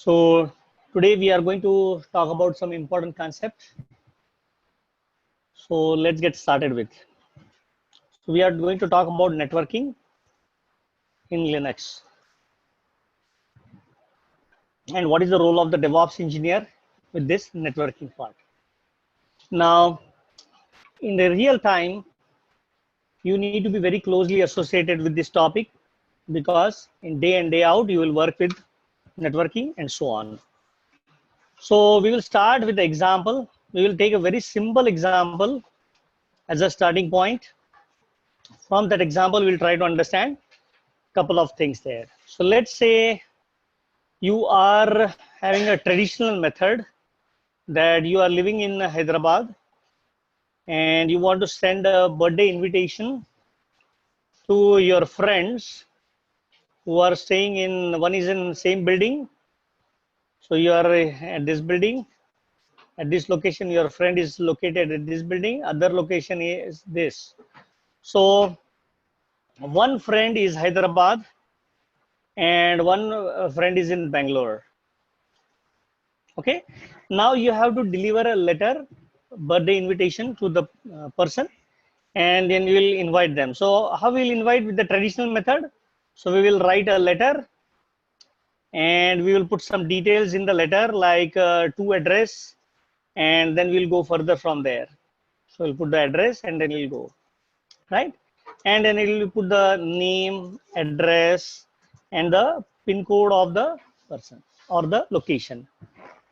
So today we are going to talk about some important concepts. So let's get started with. So we are going to talk about networking in Linux and what is the role of the DevOps engineer with this networking part. Now, in the real time, you need to be very closely associated with this topic because in day in day out you will work with networking and so on. So we will start with the example. We will take a very simple example as a starting point. From that example, we'll try to understand a couple of things there. So let's say you are having a traditional method that you are living in Hyderabad and you want to send a birthday invitation to your friends who are staying in, one is in same building. So you are at this building, at this location, your friend is located at this building, other location is this. So one friend is Hyderabad and one friend is in Bangalore. Okay, now you have to deliver a letter, birthday invitation to the person, and then you will invite them. So how we will invite with the traditional method? So we will write a letter and we will put some details in the letter like to address, and then we'll go further from there. So we'll put the address and then we'll go, right? And then it will put the name, address, and the pin code of the person or the location.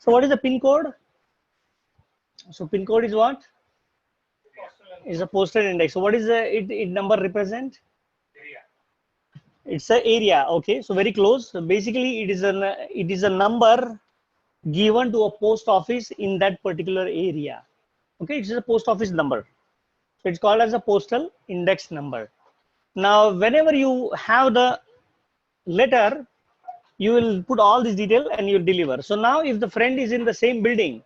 So what is the pin code? So pin code is what? Is a postal index. So what is the it number represent? It's a area. Okay, so very close. So basically, it is a number given to a post office in that particular area. Okay, it's a post office number. So it's called as a postal index number. Now, whenever you have the letter, you will put all this detail and you deliver. So now, if the friend is in the same building,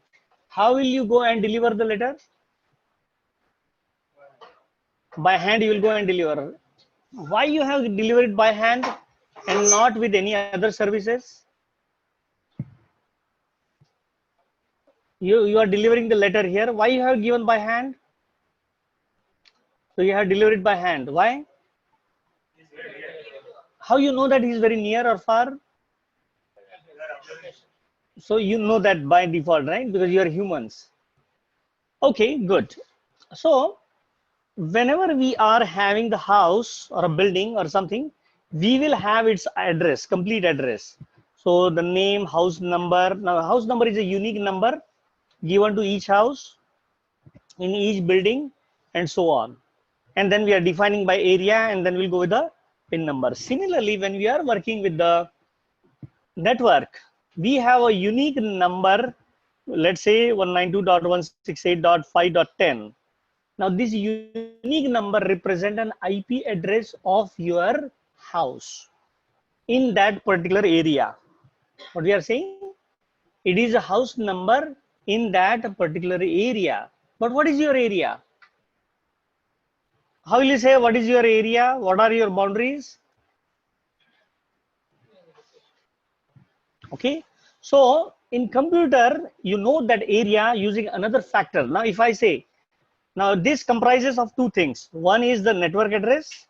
how will you go and deliver the letter? By hand, you will go and deliver. Why you have delivered by hand and not with any other services? You are delivering the letter here. Why you have given by hand? So you have delivered by hand. Why? How you know that he is very near or far? So you know that by default, right? Because you are humans. Okay, good. So whenever we are having the house or a building or something, we will have its address, complete address. So the name, house number. Now house number is a unique number given to each house in each building and so on. And then we are defining by area and then we'll go with the pin number. Similarly, when we are working with the network, we have a unique number, let's say 192.168.5.10. Now this unique number represents an IP address of your house in that particular area. What we are saying? It is a house number in that particular area. But what is your area? How will you say what is your area? What are your boundaries? Okay. So in computer, you know that area using another factor. Now, if I say, now this comprises of two things. One is the network address.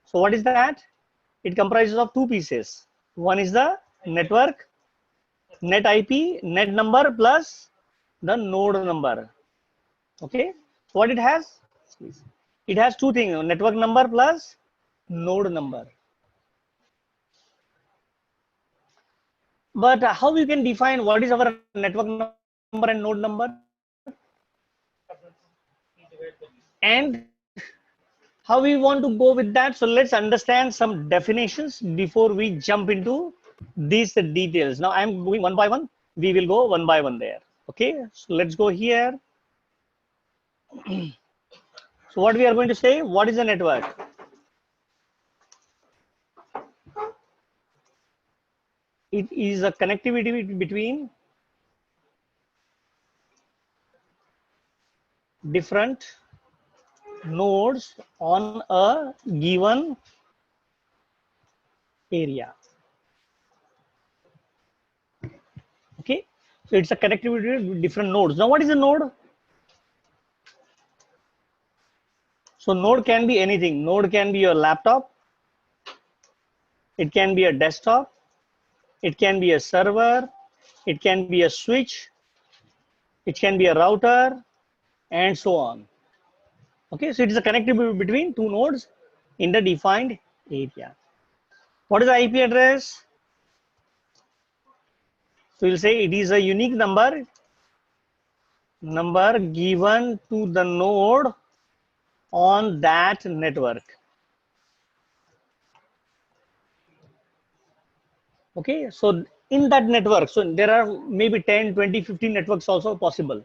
So what is that? It comprises of two pieces. One is the network, net IP, net number plus the node number. Okay. So what it has? It has two things, network number plus node number. But how we can define what is our network number and node number? And how we want to go with that? So let's understand some definitions before we jump into these details. Now I'm going one by one. We will go one by one there. Okay, so let's go here. So what we are going to say, what is a network? It is a connectivity between different nodes on a given area. So it's a connectivity with different nodes. Now, what is a node? So node can be anything. Node can be your laptop. It can be a desktop. It can be a server. It can be a switch. It can be a router, and so on. Okay, so it is a connectivity between two nodes in the defined area. What is the IP address? So we'll say it is a unique number given to the node on that network. Okay, so in that network, so there are maybe 10, 20, 15 networks also possible.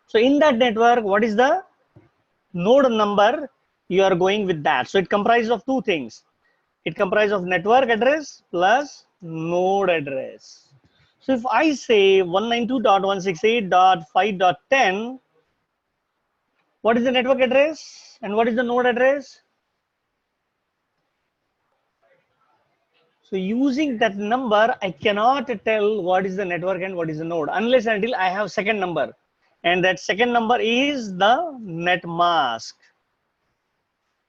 So in that network, what is the node number you are going with that? So it comprises of two things. It comprises of network address plus node address. So if I say 192.168.5.10, what is the network address and what is the node address? So using that number, I cannot tell what is the network and what is the node unless until I have second number. And that second number is the net mask.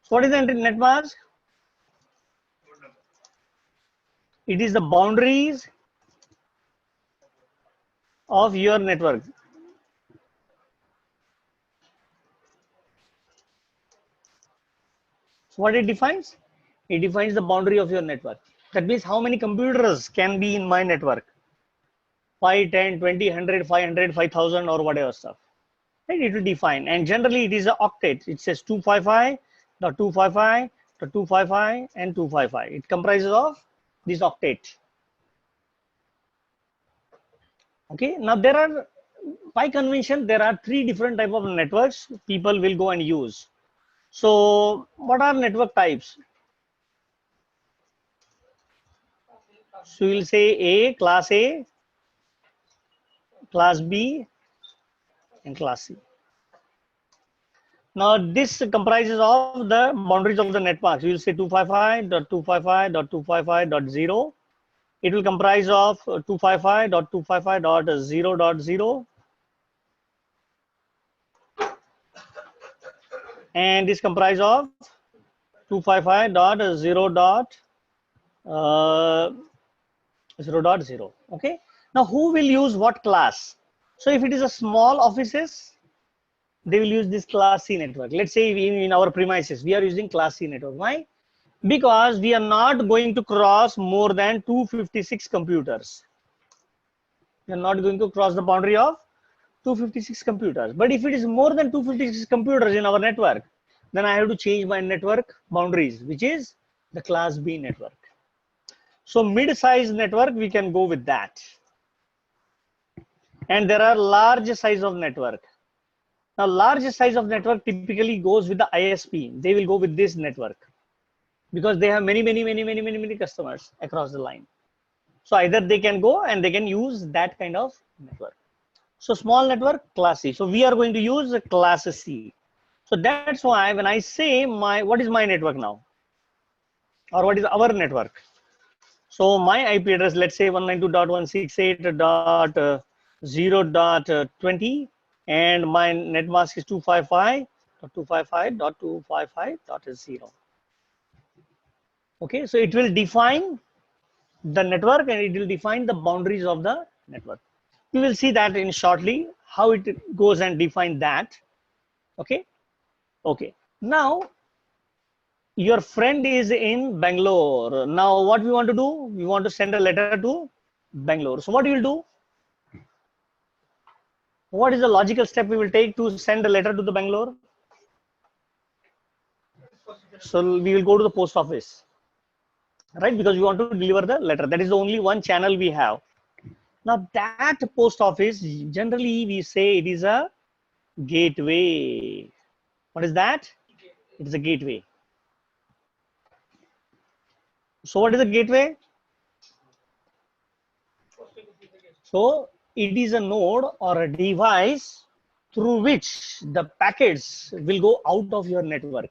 So what is the net mask? It is the boundaries of your network. So what it defines? It defines the boundary of your network. That means how many computers can be in my network. 5, 10, 20, 100, 500, 5000 or whatever stuff. Right? It will define. And generally it is an octet. It says 255.255.255 and 255. It comprises of this octet. Okay. Now there are, by convention, there are three different type of networks people will go and use. So what are network types? So we'll say A, class B, and class C. Now this comprises of the boundaries of the network. We will say 255.255.255.0. It will comprise of 255.255.0.0. And this comprises of 255.0.0. Okay. Now who will use what class? So if it is a small offices, they will use this class C network. Let's say in our premises, we are using class C network. Why? Because we are not going to cross more than 256 computers. We are not going to cross the boundary of 256 computers. But if it is more than 256 computers in our network, then I have to change my network boundaries, which is the class B network. So mid-size network, we can go with that. And there are large size of network. Now, large size of network typically goes with the ISP. They will go with this network because they have many customers across the line. So either they can go and they can use that kind of network. So small network, class C. So we are going to use class C. So that's why when I say what is my network now, or what is our network? So my IP address, let's say 192.168.0.20, and my net mask is 255.255.255.0. Okay, so it will define the network and it will define the boundaries of the network. We will see that in shortly, how it goes and define that. Okay. Okay. Now, your friend is in Bangalore. Now, what we want to do? We want to send a letter to Bangalore. So what you will do? What is the logical step we will take to send a letter to the Bangalore? So we will go to the post office, right? Because we want to deliver the letter. That is the only one channel we have. Now that post office, generally we say it is a gateway. What is that? It is a gateway. So what is a gateway? So it is a node or a device through which the packets will go out of your network.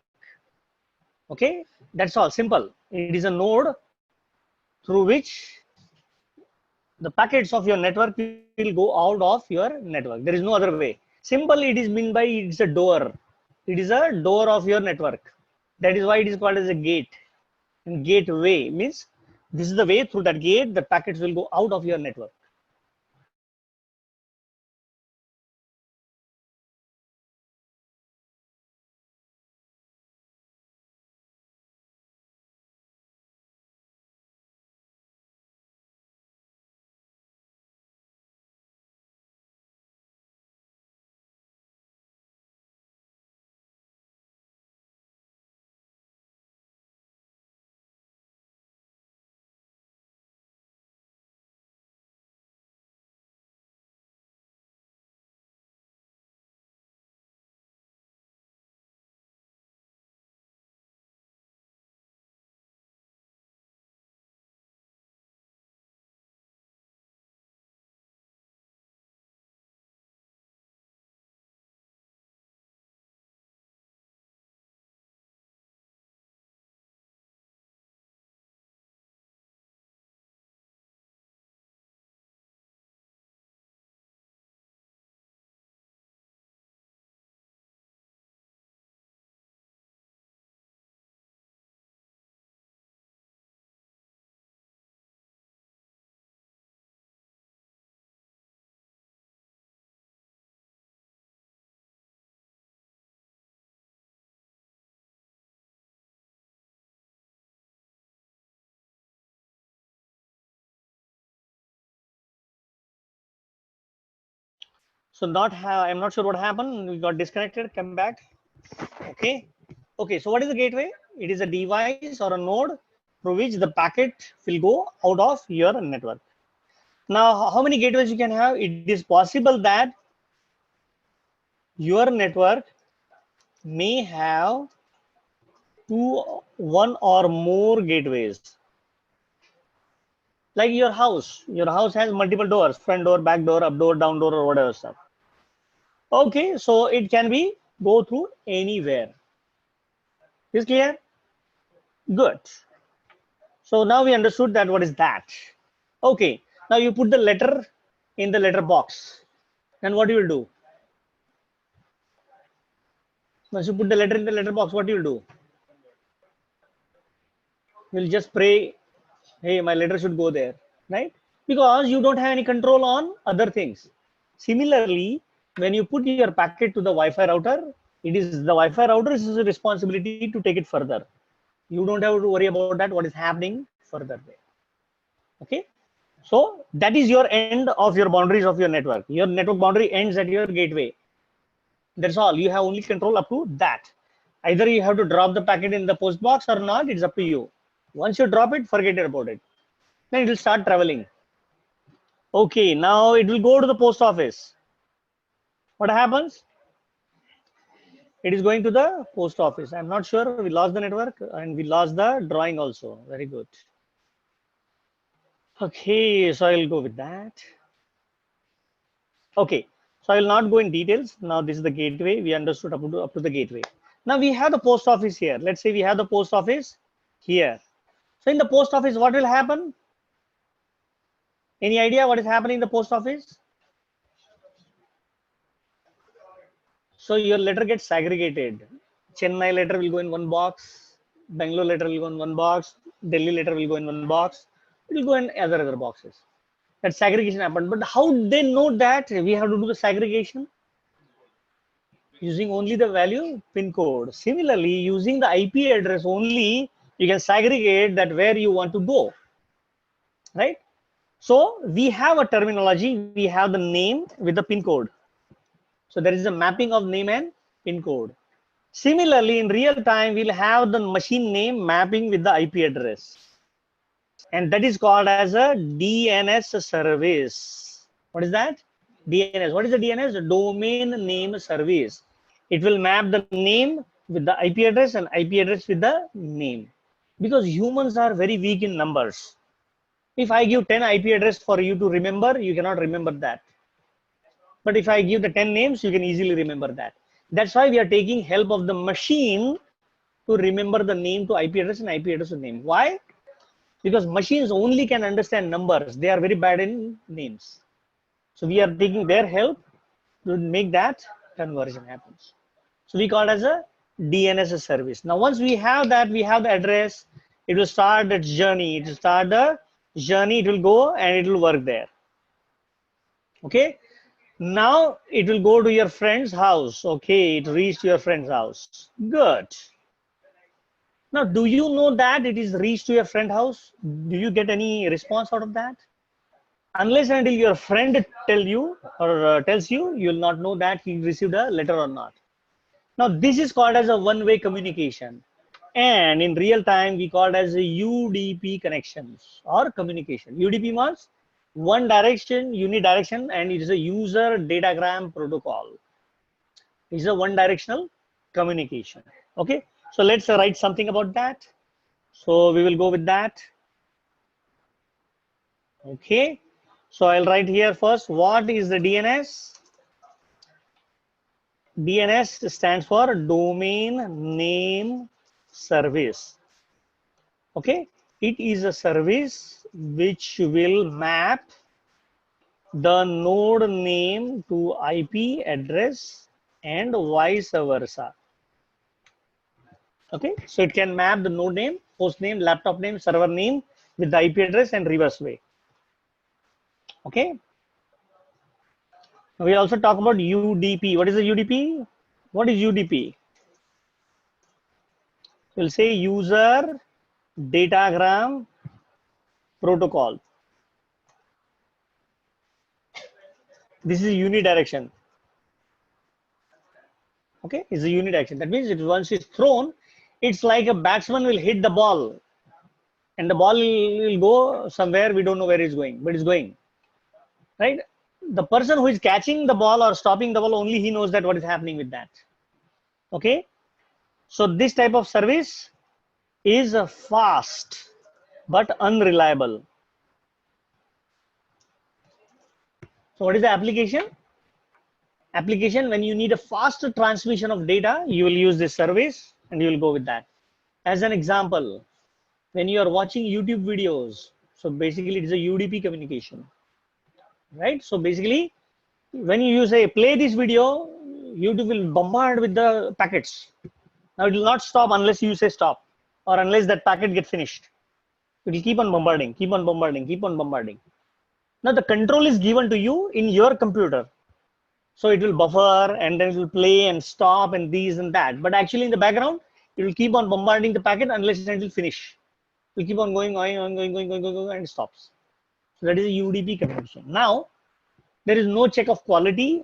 Okay, that's all, simple. It is a node through which The packets of your network will go out of your network. There is no other way. Simple, it is meant by it's a door. It is a door of your network. That is why it is called as a gate. And gateway means this is the way through that gate the packets will go out of your network. So I'm not sure what happened. We got disconnected, come back. Okay. Okay, so what is the gateway? It is a device or a node through which the packet will go out of your network. Now, how many gateways you can have? It is possible that your network may have one or more gateways. Like your house. Your house has multiple doors, front door, back door, up door, down door, or whatever stuff. Okay, so it can be go through anywhere. Is clear? Good. So now we understood that what is that. Okay, now you put the letter in the letter box. And what you will do? Once you put the letter in the letter box, what you will do? You'll just pray, hey, my letter should go there, right? Because you don't have any control on other things. Similarly, when you put your packet to the Wi-Fi router, it is the Wi-Fi router is a responsibility to take it further. You don't have to worry about that, what is happening further there. Okay. So that is your end of your boundaries of your network. Your network boundary ends at your gateway. That's all. You have only control up to that. Either you have to drop the packet in the post box or not, it's up to you. Once you drop it, forget about it. Then it will start traveling. Okay, now it will go to the post office. What happens? It is going to the post office. I'm not sure. We lost the network and we lost the drawing also. Very good. Okay, so I'll go with that. Okay, so I will not go in details. Now this is the gateway. We understood up to the gateway. Now we have the post office here. Let's say we have the post office here. So in the post office, what will happen? Any idea what is happening in the post office? So your letter gets segregated. Chennai letter will go in one box. Bangalore letter will go in one box. Delhi letter will go in one box. It will go in other boxes. That segregation happened. But how they know that we have to do the segregation? Using only the value pin code. Similarly, using the IP address only, you can segregate that where you want to go, right? So we have a terminology. We have the name with the pin code. So there is a mapping of name and pin code. Similarly, in real time, we'll have the machine name mapping with the IP address. And that is called as a DNS service. What is that? DNS. What is the DNS? The domain name service. It will map the name with the IP address and IP address with the name. Because humans are very weak in numbers. If I give 10 IP address for you to remember, you cannot remember that. But if I give the 10 names, you can easily remember that. That's why we are taking help of the machine to remember the name to IP address and IP address to name. Why? because machines only can understand numbers. They are very bad in names. So we are taking their help to make that conversion happens. So we call it as a DNS service. Now, once we have that, we have the address, it will start the journey. It will start the journey, it will go and it will work there. Okay. Now it will go to your friend's house. Okay, it reached your friend's house. Good. Now, do you know that it is reached to your friend's house? Do you get any response out of that? Unless until your friend tell you or tells you, you will not know that he received a letter or not. Now, this is called as a one-way communication. And in real time, we call it as a UDP connections or communication. UDP means one direction, unidirection, and it is a user datagram protocol. It's a one-directional communication. Okay, so let's write something about that. So we will go with that. Okay, so I'll write here first, what is the DNS? DNS stands for Domain Name Service. Okay, it is a service which will map the node name to IP address and vice versa. Okay, so it can map the node name, host name, laptop name, server name with the IP address and reverse way. Okay, we also talk about UDP. What is the UDP? What is UDP? We'll say user datagram protocol. This is unidirection. Okay, it's a unidirection. That means it once it's thrown, it's like a batsman will hit the ball, and the ball will go somewhere. We don't know where it's going, but it's going. Right? The person who is catching the ball or stopping the ball, only he knows that what is happening with that. Okay, so this type of service is fast but unreliable. So what is the application? Application, when you need a faster transmission of data, you will use this service and you will go with that. As an example, when you are watching YouTube videos, so basically it is a UDP communication, right? So basically, when you say play this video, YouTube will bombard with the packets. Now it will not stop unless you say stop or unless that packet gets finished. It will keep on bombarding, keep on bombarding, keep on bombarding. Now the control is given to you in your computer. So it will buffer and then it will play and stop and these and that. But actually in the background, it will keep on bombarding the packet unless it will finish. It will keep on going, and it stops. So that is a UDP connection. Now, there is no check of quality.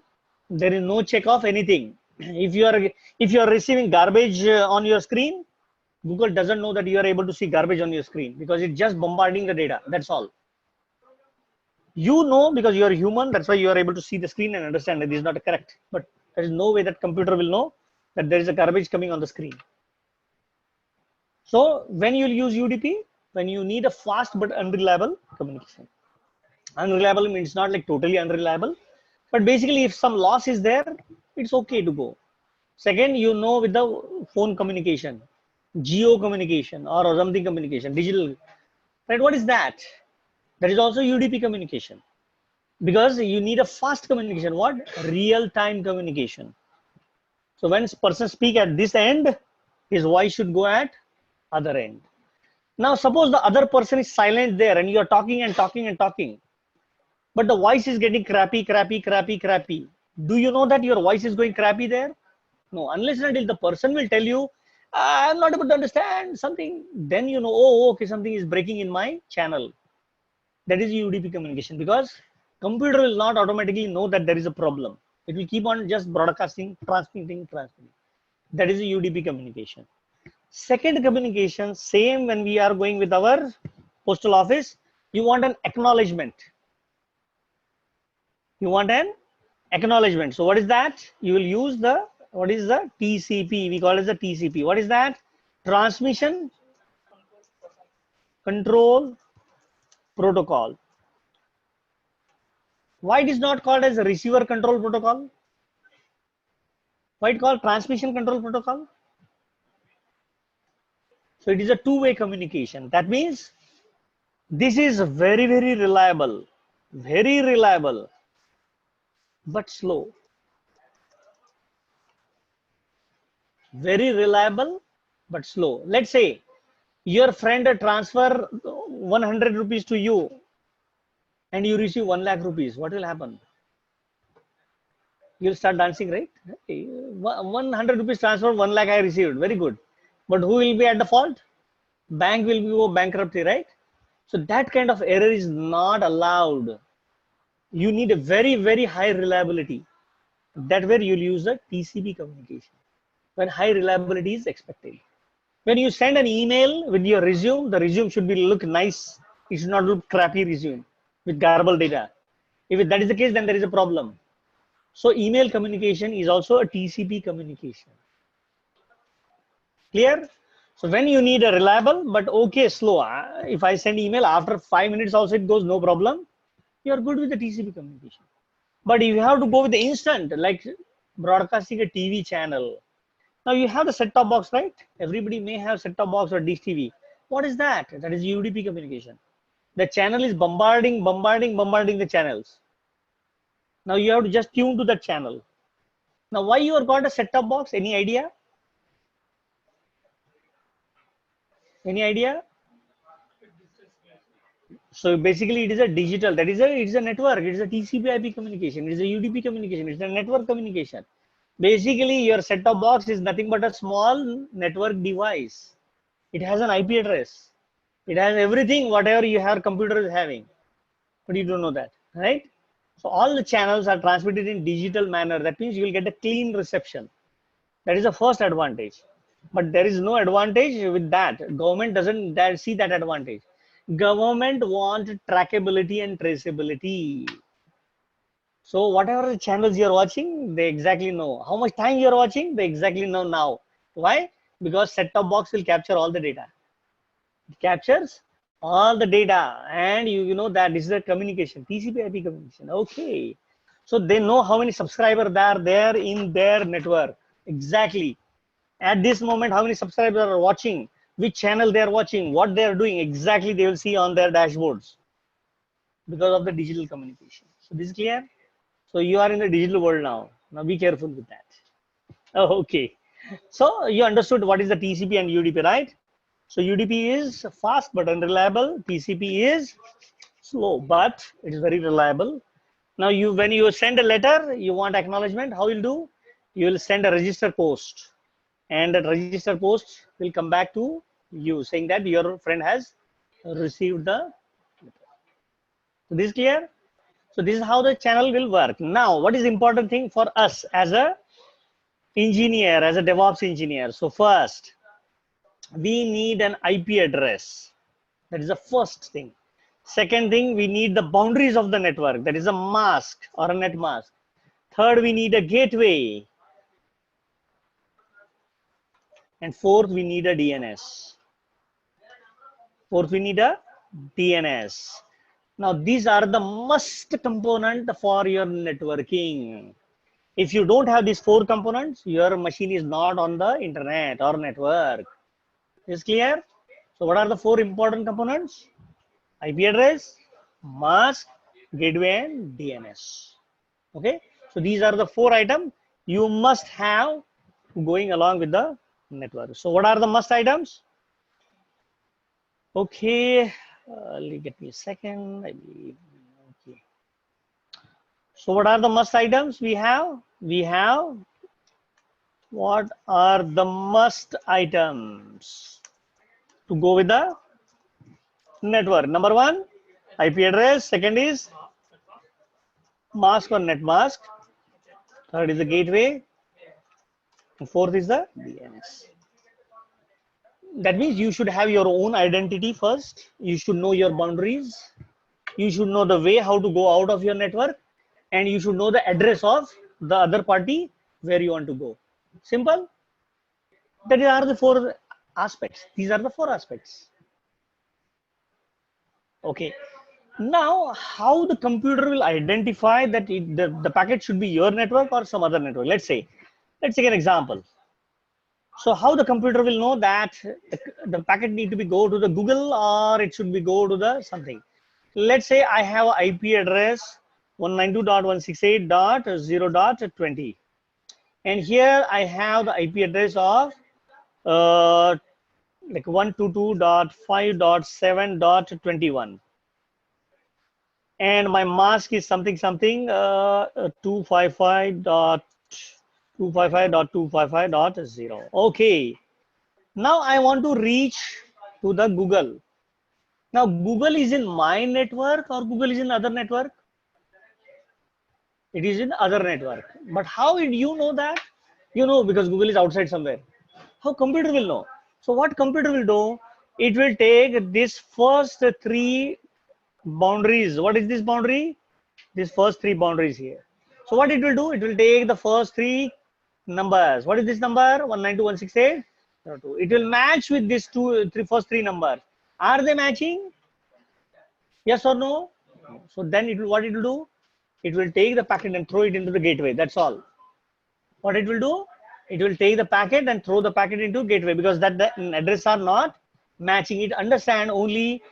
There is no check of anything. If you are receiving garbage on your screen, Google doesn't know that you are able to see garbage on your screen because it's just bombarding the data. That's all. You know, because you are human, that's why you are able to see the screen and understand that this is not correct. But there is no way that computer will know that there is a garbage coming on the screen. So when you use UDP, when you need a fast but unreliable communication. Unreliable means not like totally unreliable, but basically if some loss is there, it's okay to go. Second, you know, with the phone communication, geo communication or something communication, digital, right? What is that? That is also UDP communication because you need a fast communication. What? Real-time communication. So when person speak at this end, his voice should go at other end. Now suppose the other person is silent there and you are talking and talking and talking, but the voice is getting crappy. Do you know that your voice is going crappy there? No, unless and until the person will tell you, I'm not able to understand something, then you know, oh, okay, something is breaking in my channel. That is UDP communication because computer will not automatically know that there is a problem. It will keep on just broadcasting, transmitting. That is a UDP communication. Second communication, same when we are going with our postal office, you want an acknowledgement. You want an acknowledgement. So what is that? You will use the, what is the TCP? We call it the TCP. What is that? Transmission Control Protocol. Why it is not called as a receiver control protocol? Why it called transmission control protocol? So it is a two-way communication. That means This is very, very reliable, but slow. Very reliable, but slow. Let's say your friend transfer 100 rupees to you and you receive 1 lakh rupees. What will happen? You'll start dancing, right? Hey, 100 rupees transfer, 1 lakh I received. Very good. But who will be at the fault? Bank will go bankruptcy, right? So that kind of error is not allowed. You need a very, very high reliability. That where you'll use the TCP communication when high reliability is expected. When you send an email with your resume, the resume should be look nice. It should not look crappy resume with garbled data. If that is the case, then there is a problem. So email communication is also a TCP communication. Clear? So when you need a reliable but okay slow, if I send email after 5 minutes also it goes no problem, you are good with the TCP communication. But if you have to go with the instant, like broadcasting a TV channel, now you have the set-top box, right? Everybody may have set-top box or dish TV. What is that? That is UDP communication. The channel is bombarding the channels. Now you have to just tune to that channel. Now why you have got a set-top box? Any idea? Any idea? So basically it is a digital, it is a network, it is a TCP/IP communication, it is a UDP communication, it is a network communication. Basically your set-top box is nothing but a small network device. It has an IP address. It has everything, whatever you have computer is having. But you don't know that, right? So all the channels are transmitted in digital manner. That means you will get a clean reception. That is the first advantage. But there is no advantage with that. Government doesn't see that advantage. Government wants trackability and traceability. So whatever the channels you're watching, they exactly know. How much time you're watching, they exactly know now. Why? Because set-top box will capture all the data. It captures all the data, and you know that this is a communication, TCP/IP communication. Okay. So they know how many subscribers are there in their network. Exactly. At this moment, how many subscribers are watching, which channel they are watching, what they are doing, exactly they will see on their dashboards because of the digital communication. So this is clear? So you are in the digital world now. Now be careful with that. Oh, okay. So you understood what is the TCP and UDP, right? So UDP is fast but unreliable. TCP is slow, but it is very reliable. Now when you send a letter, you want acknowledgement, how you'll do? You will send a register post, and that register post will come back to you saying that your friend has received the letter. So this is clear? So this is how the channel will work. Now, what is the important thing for us as a engineer, as a DevOps engineer? So first, we need an IP address. That is the first thing. Second thing, we need the boundaries of the network. That is a mask or a net mask. Third, we need a gateway. And fourth, we need a DNS. Fourth, we need a DNS. Now, these are the must component for your networking. If you don't have these four components, your machine is not on the internet or network. Is clear? So what are the four important components? IP address, mask, gateway, and DNS. Okay. So these are the four items you must have going along with the network. So what are the must items? Okay. Get me a second. I believe. Okay. So what are the must items we have? We have what are the must items to go with the network? Number one, IP address. Second is mask or net mask. Third is the gateway. Fourth is the DNS. That means you should have your own identity first. You should know your boundaries. You should know the way how to go out of your network, and you should know the address of the other party where you want to go. Simple. That are the four aspects. These are the four aspects. Okay. Now, how the computer will identify that the packet should be your network or some other network? Let's take an example. So how the computer will know that the packet need to be go to the Google or it should be go to the something? Let's say I have an IP address 192.168.0.20, and here I have the IP address of like 122.5.7.21, and my mask is something 255.255.255.0. Okay, now I want to reach to the Google. Now Google is in my network or Google is in other network? It is in other network. But how did you know that? You know, because Google is outside somewhere. How computer will know? So what computer will do? It will take this first three boundaries. What is this boundary? This first three boundaries here. So what it will do? It will take the first three numbers. What is this number? 192.168.0.2. It will match with these first three numbers. Are they matching? Yes or no? So then it will, what it will do? It will take the packet and throw it into the gateway. That's all. What it will do? It will take the packet and throw the packet into gateway, because that the address are not matching. It understand only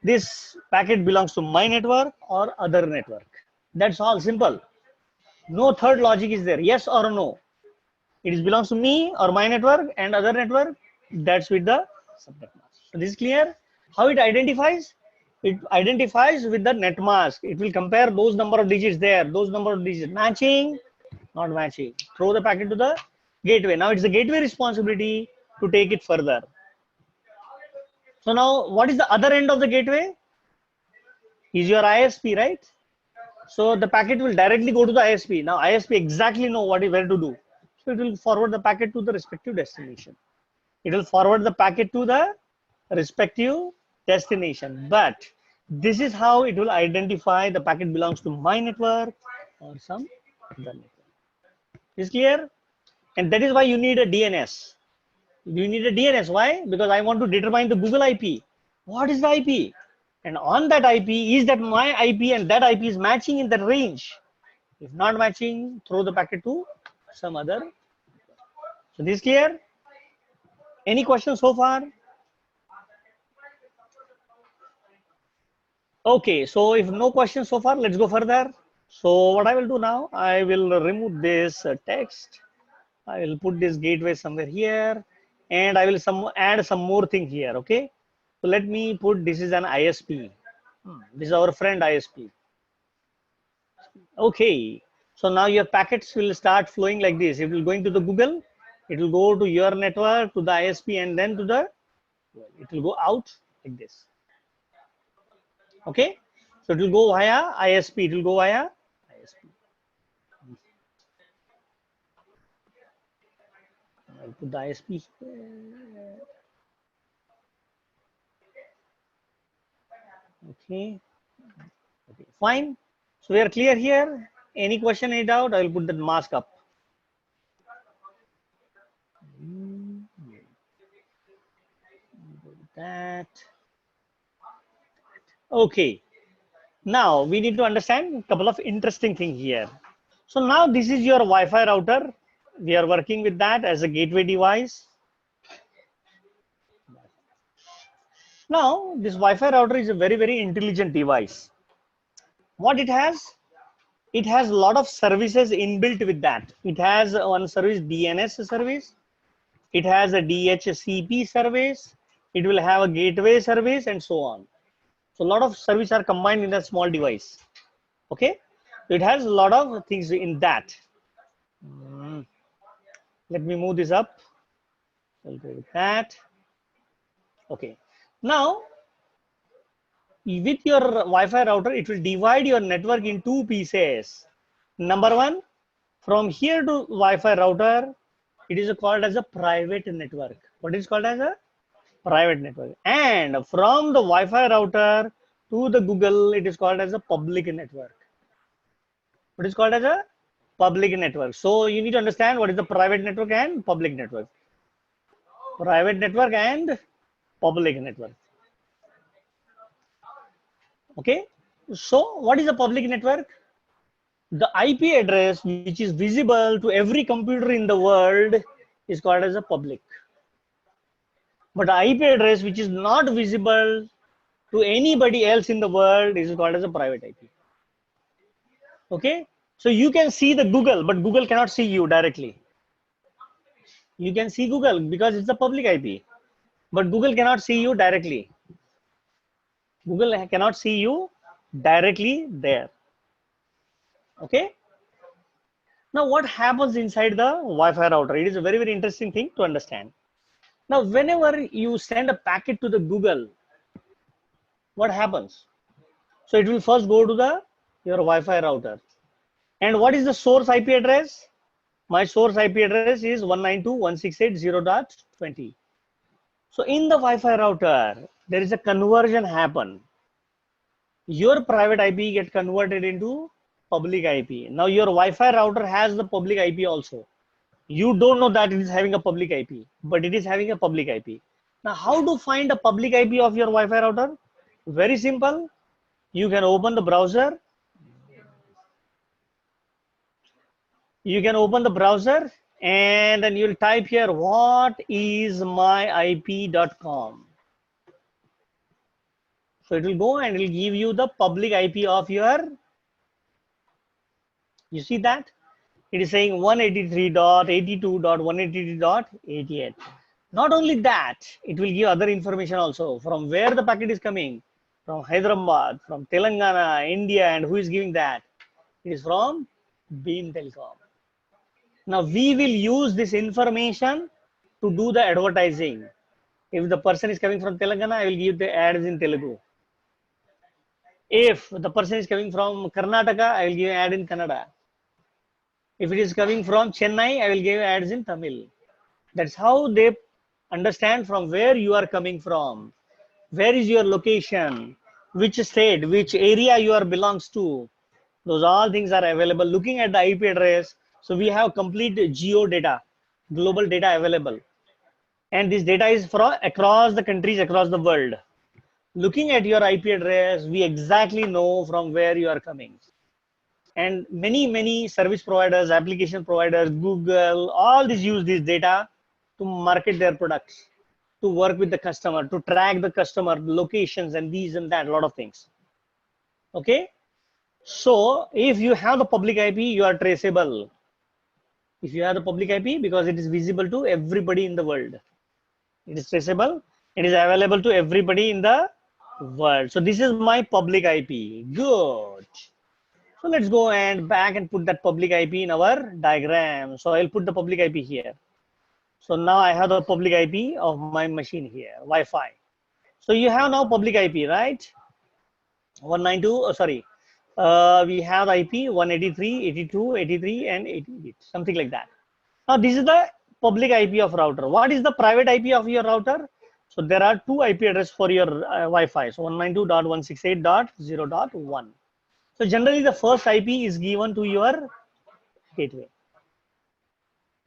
this packet belongs to my network or other network. That's all, simple. No third logic is there. Yes or no. It is belongs to me or my network and other network. That's with the subnet mask. So this is clear. How it identifies? It identifies with the net mask. It will compare those number of digits there, those number of digits matching, not matching. Throw the packet to the gateway. Now it's the gateway responsibility to take it further. So now what is the other end of the gateway? Is your ISP, right? So the packet will directly go to the ISP. Now ISP exactly know where to do. So it will forward the packet to the respective destination. It will forward the packet to the respective destination. But this is how it will identify the packet belongs to my network or some other network. Is clear? And that is why you need a DNS. You need a DNS. Why? Because I want to determine the Google IP. What is the IP? And on that IP, is that my IP and that IP is matching in that range? If not matching, throw the packet to some other. So this is clear? Any questions so far? Okay, so if no questions so far, let's go further. So what I will do now, I will remove this text. I will put this gateway somewhere here, and I will add some more thing here. Okay, so let me put this is an ISP. This is our friend ISP. Okay, so now your packets will start flowing like this. It will going to the Google. It will go to your network, to the ISP, and then to the. It will go out like this. Okay, so it will go via ISP. It will go via ISP. I'll put the ISP here. Okay. Okay, fine. So we are clear here. Any question, any doubt? I will put the mask up. That. Okay. Now we need to understand a couple of interesting things here. So now this is your Wi-Fi router. We are working with that as a gateway device. Now this Wi-Fi router is a very, very intelligent device. What it has? It has a lot of services inbuilt with that. It has one service, DNS service. It has a DHCP service. It will have a gateway service and so on. So a lot of services are combined in a small device. Okay, so it has a lot of things in that. Let me move this up. I'll go with that. Okay, now with your Wi-Fi router, it will divide your network in two pieces. Number one, from here to Wi-Fi router, it is called as a private network. What is called as a private network? And from the Wi-Fi router to the Google, it is called as a public network. What is called as a public network? So you need to understand what is the private network and public network. Private network and public network. Okay, so what is a public network? The IP address which is visible to every computer in the world is called as a public. But the IP address which is not visible to anybody else in the world is called as a private IP. Okay, so you can see the Google, but Google cannot see you directly. You can see Google because it's a public IP, but Google cannot see you directly. Google cannot see you directly there. Okay. Now, what happens inside the Wi-Fi router? It is a very, very interesting thing to understand. Now, whenever you send a packet to the Google, what happens? So it will first go to your Wi-Fi router. And what is the source IP address? My source IP address is 192.168.0.20. So in the Wi-Fi router, there is a conversion happen. Your private IP get converted into public IP. Now your Wi-Fi router has the public IP also. You don't know that it is having a public IP, but it is having a public IP. Now how to find a public IP of your Wi-Fi router? Very simple. You can open the browser. You can open the browser and then you'll type here whatismyip.com. So it will go and it will give you the public IP of your, you see that? It is saying 183.82.183.88. Not only that, it will give other information also from where the packet is coming, from Hyderabad, from Telangana, India, and who is giving that? It is from Beam Telecom. Now we will use this information to do the advertising. If the person is coming from Telangana, I will give the ads in Telugu. If the person is coming from Karnataka, I will give ad in Kannada. If it is coming from Chennai, I will give ads in Tamil. That's how they understand from where you are coming from. Where is your location? Which state, which area you are belongs to. Those all things are available. Looking at the IP address, so we have complete geo data, global data available. And this data is from across the countries, across the world. Looking at your IP address, we exactly know from where you are coming. And many service providers, application providers, Google, all these use this data to market their products, to work with the customer, to track the customer locations and these and that, a lot of things. Okay. So if you have the public IP, you are traceable. If you have the public IP, because it is visible to everybody in the world. It is traceable. It is available to everybody in the world. So this is my public IP. Good. So let's go and back and put that public IP in our diagram. So I'll put the public IP here. So now I have the public IP of my machine here, Wi-Fi. So you have now public IP, right? 192, we have IP 183, 82, 83, and 88, something like that. Now this is the public IP of router. What is the private IP of your router? So there are two IP addresses for your Wi-Fi. So 192.168.0.1. So generally the first IP is given to your gateway.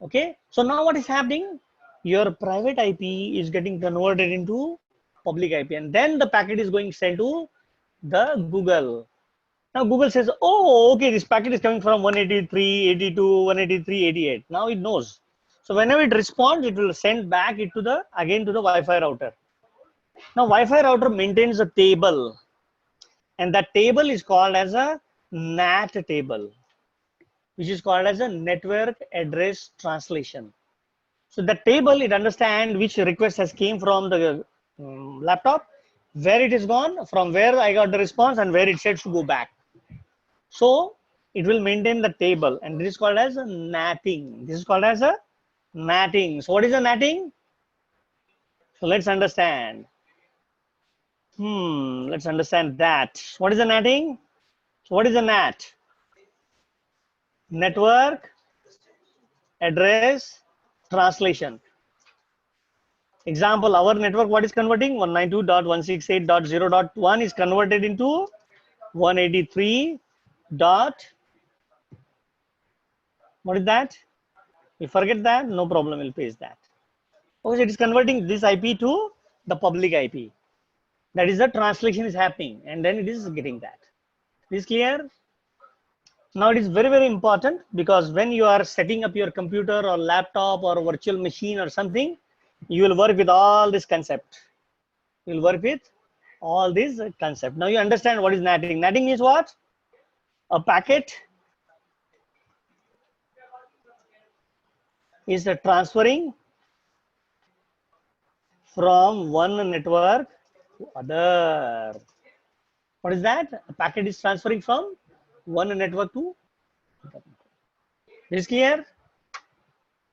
Okay. So now what is happening? Your private IP is getting converted into public IP, and then the packet is going sent to the Google. Now Google says, oh, okay, this packet is coming from 183, 82, 183, 88. Now it knows. So whenever it responds, it will send back it to the, again to the Wi-Fi router. Now Wi-Fi router maintains a table, and that table is called as a NAT table, which is called as a network address translation. So the table, it understands which request has came from the laptop, where it is gone, from where I got the response, and where it said to go back. So it will maintain the table, and this is called as a NATing. This is called as a NATing. So what is a NATing? So let's understand. Let's understand that. What is a NATing? So what is a NAT? Network address translation. Example, our network, what is converting? 192.168.0.1 is converted into 183. What is that? We forget that, no problem, we'll paste that. Okay, it is converting this IP to the public IP. That is the translation is happening, and then it is getting that. Is clear? Now it is very, very important, because when you are setting up your computer or laptop or virtual machine or something, you will work with all this concept. You will work with all these concept. Now you understand what is NATing. NATing is what? A packet is transferring from one network to other. What is that? A packet is transferring from one network to other. Is clear?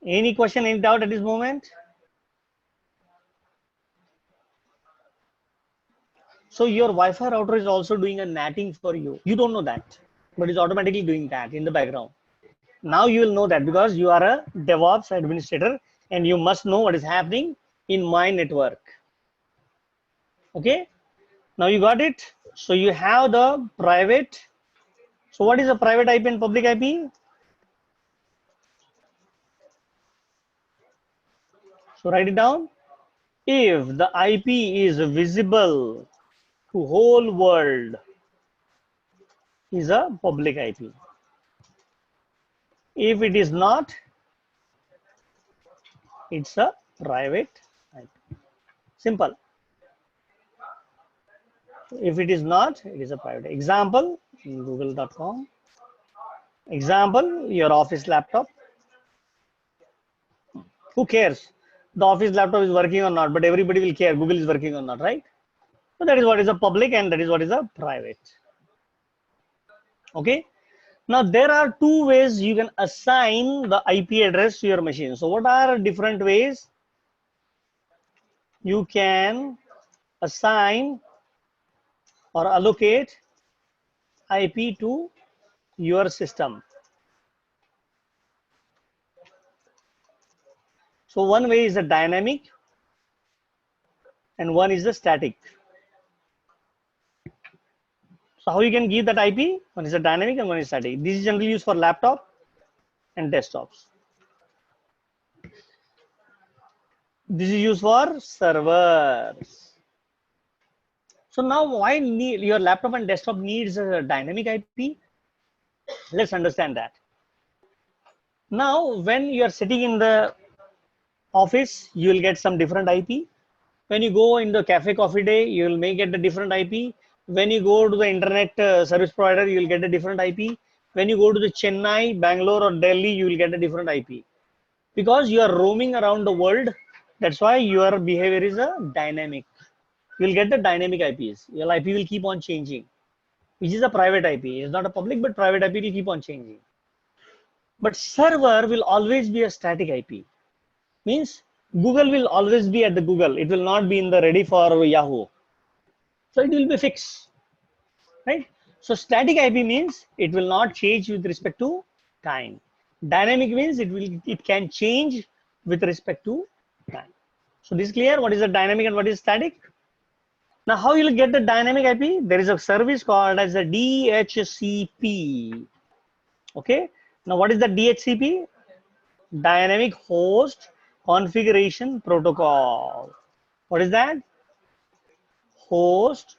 Any question, any doubt at this moment? So your Wi-Fi router is also doing a NATing for you. You don't know that, but it's automatically doing that in the background. Now you will know that, because you are a DevOps administrator and you must know what is happening in my network. Okay. Now you got it. So you have the private. So what is a private IP and public IP? So write it down. If the IP is visible to whole world, is a public IP. If it is not, it's a private IP. Simple. If it is not, it is a private. Example, google.com. Example, your office laptop. Who cares? The office laptop is working or not, but everybody will care Google is working or not, right? So that is what is a public and that is what is a private. Okay. Now there are two ways you can assign the IP address to your machine. So what are different ways you can assign or allocate IP to your system? So one way is a dynamic and one is the static. So how you can give that IP? One is a dynamic and one is static. This is generally used for laptop and desktops. This is used for servers. So now why your laptop and desktop needs a dynamic IP? Let's understand that. Now when you are sitting in the office, you will get some different IP. When you go in the cafe coffee day, you will may get a different IP. When you go to the internet service provider, you will get a different IP. When you go to the Chennai, Bangalore or Delhi, you will get a different IP. Because you are roaming around the world, that's why your behavior is a dynamic. You will get the dynamic IPs. Your IP will keep on changing, which is a private IP. It's not a public, but private IP will keep on changing. But server will always be a static IP. Means Google will always be at the Google. It will not be in the ready for Yahoo. So it will be fixed, right? So static IP means it will not change with respect to time. Dynamic means it can change with respect to time. So this is clear. What is the dynamic and what is static? Now how you will get the dynamic IP? There is a service called as a DHCP. Okay. Now what is the DHCP? Dynamic Host Configuration Protocol. What is that? Host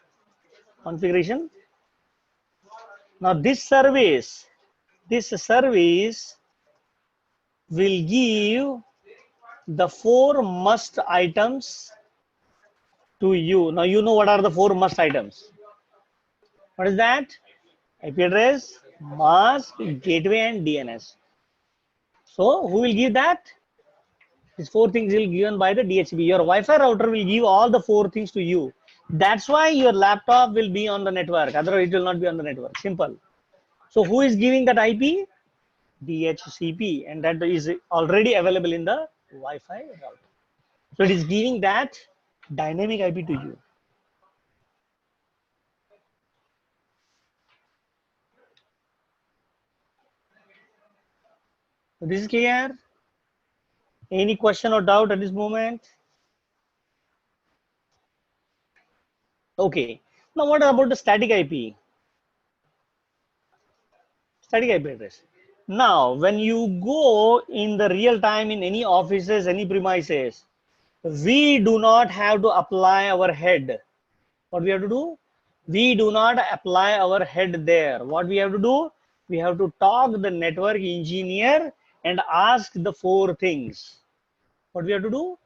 configuration. Now this service will give the 4 must items to you. Now you know what are the 4 must items. What is that? IP address, mask, gateway and DNS. So who will give that? These 4 things will be given by the DHCP. Your Wi-Fi router will give all the 4 things to you. That's why your laptop will be on the network. Otherwise, it will not be on the network. Simple. So who is giving that IP? DHCP, and that is already available in the Wi-Fi router. So it is giving that dynamic IP to you. So this is clear. Any question or doubt at this moment? Okay. Now what about the static IP? Static IP address. Now, when you go in the real time in any offices, any premises, we do not have to apply our head. What we have to do? We do not apply our head there. What we have to do? we have to talk the network engineer and ask the 4 things. What we have to do?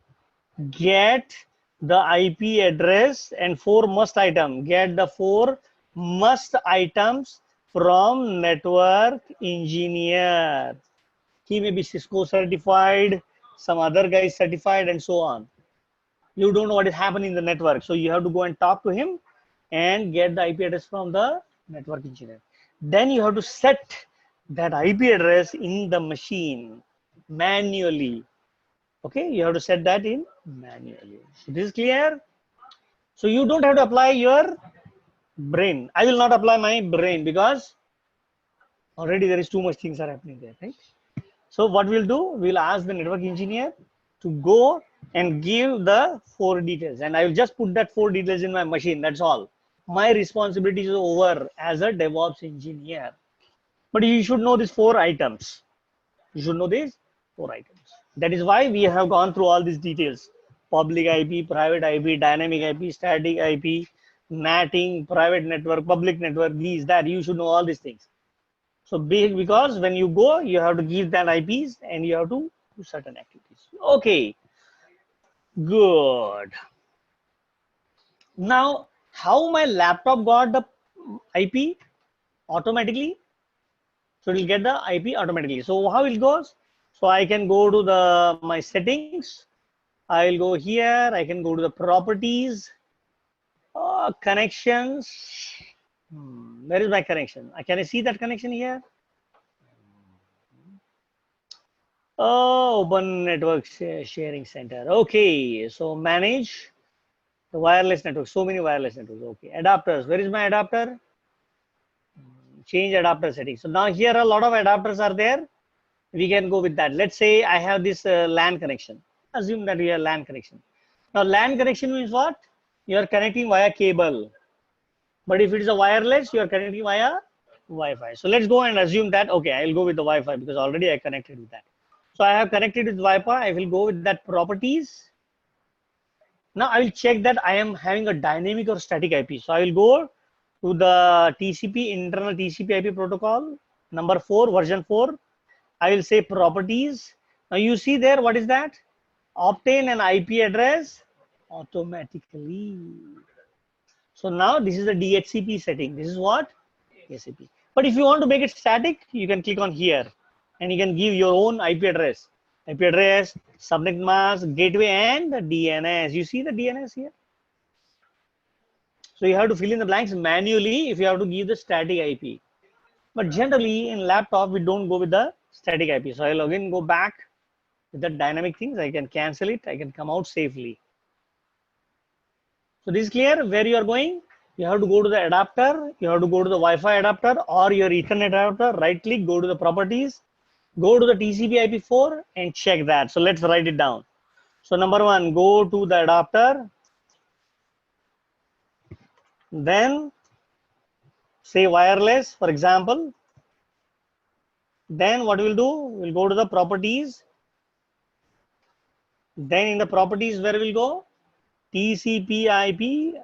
Get the IP address and 4 must items. Get the 4 must items from network engineer. He may be Cisco certified, some other guy is certified, and so on. You don't know what is happening in the network, so you have to go and talk to him and get the IP address from the network engineer. Then you have to set that IP address in the machine manually. Okay, you have to set that in manually. So this is clear. So you don't have to apply your brain. I will not apply my brain because already there is too much things are happening there, right? So what we'll do, we'll ask the network engineer to go and give the 4 details, and I will just put that 4 details in my machine. That's all. My responsibility is over as a DevOps engineer. But you should know these 4 items. You should know these 4 items. That is why we have gone through all these details: public IP, private IP, dynamic IP, static IP, NATing, private network, public network, these, that. You should know all these things. So because when you go, you have to give that IPs and you have to do certain activities. Okay, good. Now, how my laptop got the IP automatically? So it will get the IP automatically. So how it goes? So I can go to my settings. I will go here. I can go to the properties, connections. Where is my connection? Can I see that connection here? Oh, Open Network Sharing Center. Okay, so manage the wireless network. So many wireless networks. Okay, adapters. Where is my adapter? Change adapter settings. So now here a lot of adapters are there. We can go with that. Let's say I have this LAN connection. Assume that we have LAN connection. Now LAN connection means what? You are connecting via cable. But if it is a wireless, you are connecting via Wi-Fi. So let's go and assume that, okay, I'll go with the Wi-Fi because already I connected with that. So I have connected with Wi-Fi. I will go with that properties. Now I will check that I am having a dynamic or static IP. So I will go to the TCP, internal TCP IP protocol, number 4, version 4. I will say properties. Now you see there, what is that? Obtain an IP address automatically. So now this is the DHCP setting. This is what? DHCP. But if you want to make it static, you can click on here and you can give your own IP address. IP address, subnet mask, gateway, and the DNS. You see the DNS here? So you have to fill in the blanks manually if you have to give the static IP. But generally in laptop, we don't go with the static IP. So I'll again go back with the dynamic things. I can cancel it. I can come out safely. So this is clear where you are going. You have to go to the adapter. You have to go to the Wi-Fi adapter or your Ethernet adapter. Right click, go to the properties, go to the TCP IP4 and check that. So let's write it down. So number 1, go to the adapter. Then say wireless, for example. Then what we'll do, we'll go to the properties. Then in the properties, where we'll go? TCP IP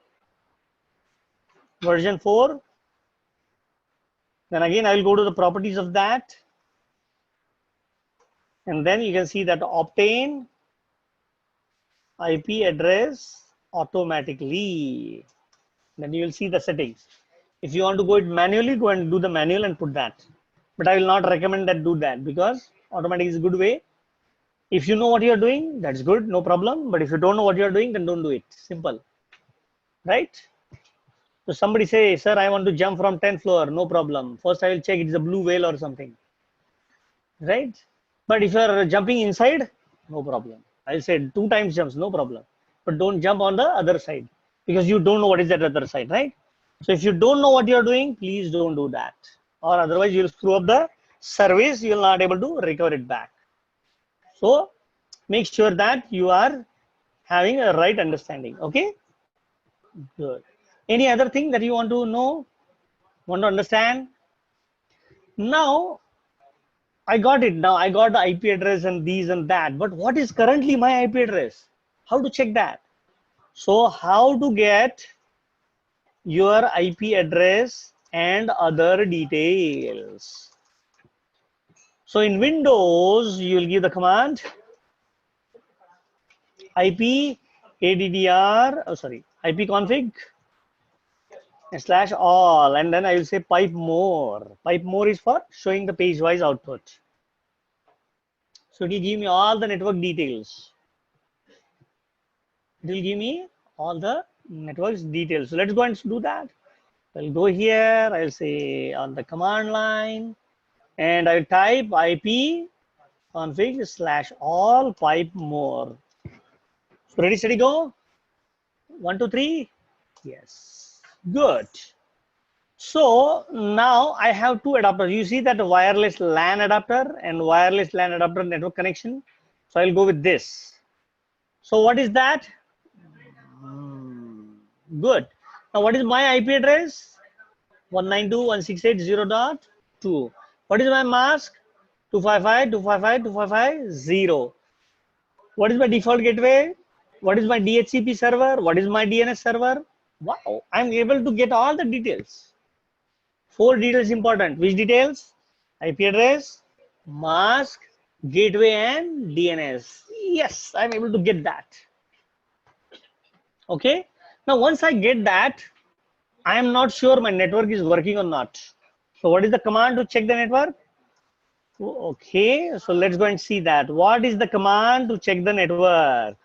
version 4. Then again, I will go to the properties of that. And then you can see that obtain IP address automatically. Then you will see the settings. If you want to go it manually, go and do the manual and put that. But I will not recommend that do that because automatic is a good way. If you know what you are doing, that's good, no problem. But if you don't know what you are doing, then don't do it. Simple, right? So somebody say, sir, I want to jump from 10th floor, no problem. First I will check it's a blue whale or something, right? But if you are jumping inside, no problem. I'll say 2 times jumps, no problem. But don't jump on the other side because you don't know what is that other side, right? So if you don't know what you're doing, please don't do that. Or otherwise you'll screw up the service, you'll not able to recover it back. So make sure that you are having a right understanding, okay? Good. Any other thing that you want to know, want to understand? Now, I got it. Now I got the IP address and these and that. But what is currently my IP address? How to check that? So how to get your IP address and other details? So in Windows, you will give the command IP addr, ipconfig /all, and then I will say pipe more. Pipe more is for showing the page wise output. So it will give me all the network details. It will give me all the network details. So let's go and do that. I'll go here. I'll say on the command line, and I'll type IP config /all pipe more. So ready, steady, go. 1, 2, 3. Yes. Good. So now I have two adapters. You see that wireless LAN adapter and wireless LAN adapter network connection. So I'll go with this. So what is that? Good. Now what is my IP address? 192.168.0.2. What is my mask? 255.255.255.0. What is my default gateway? What is my DHCP server? What is my DNS server? Wow, I'm able to get all the details. 4 details important. Which details? IP address, mask, gateway, and DNS. Yes, I'm able to get that. Okay. Now, once I get that, I am not sure my network is working or not. So what is the command to check the network? Okay, so let's go and see that. What is the command to check the network?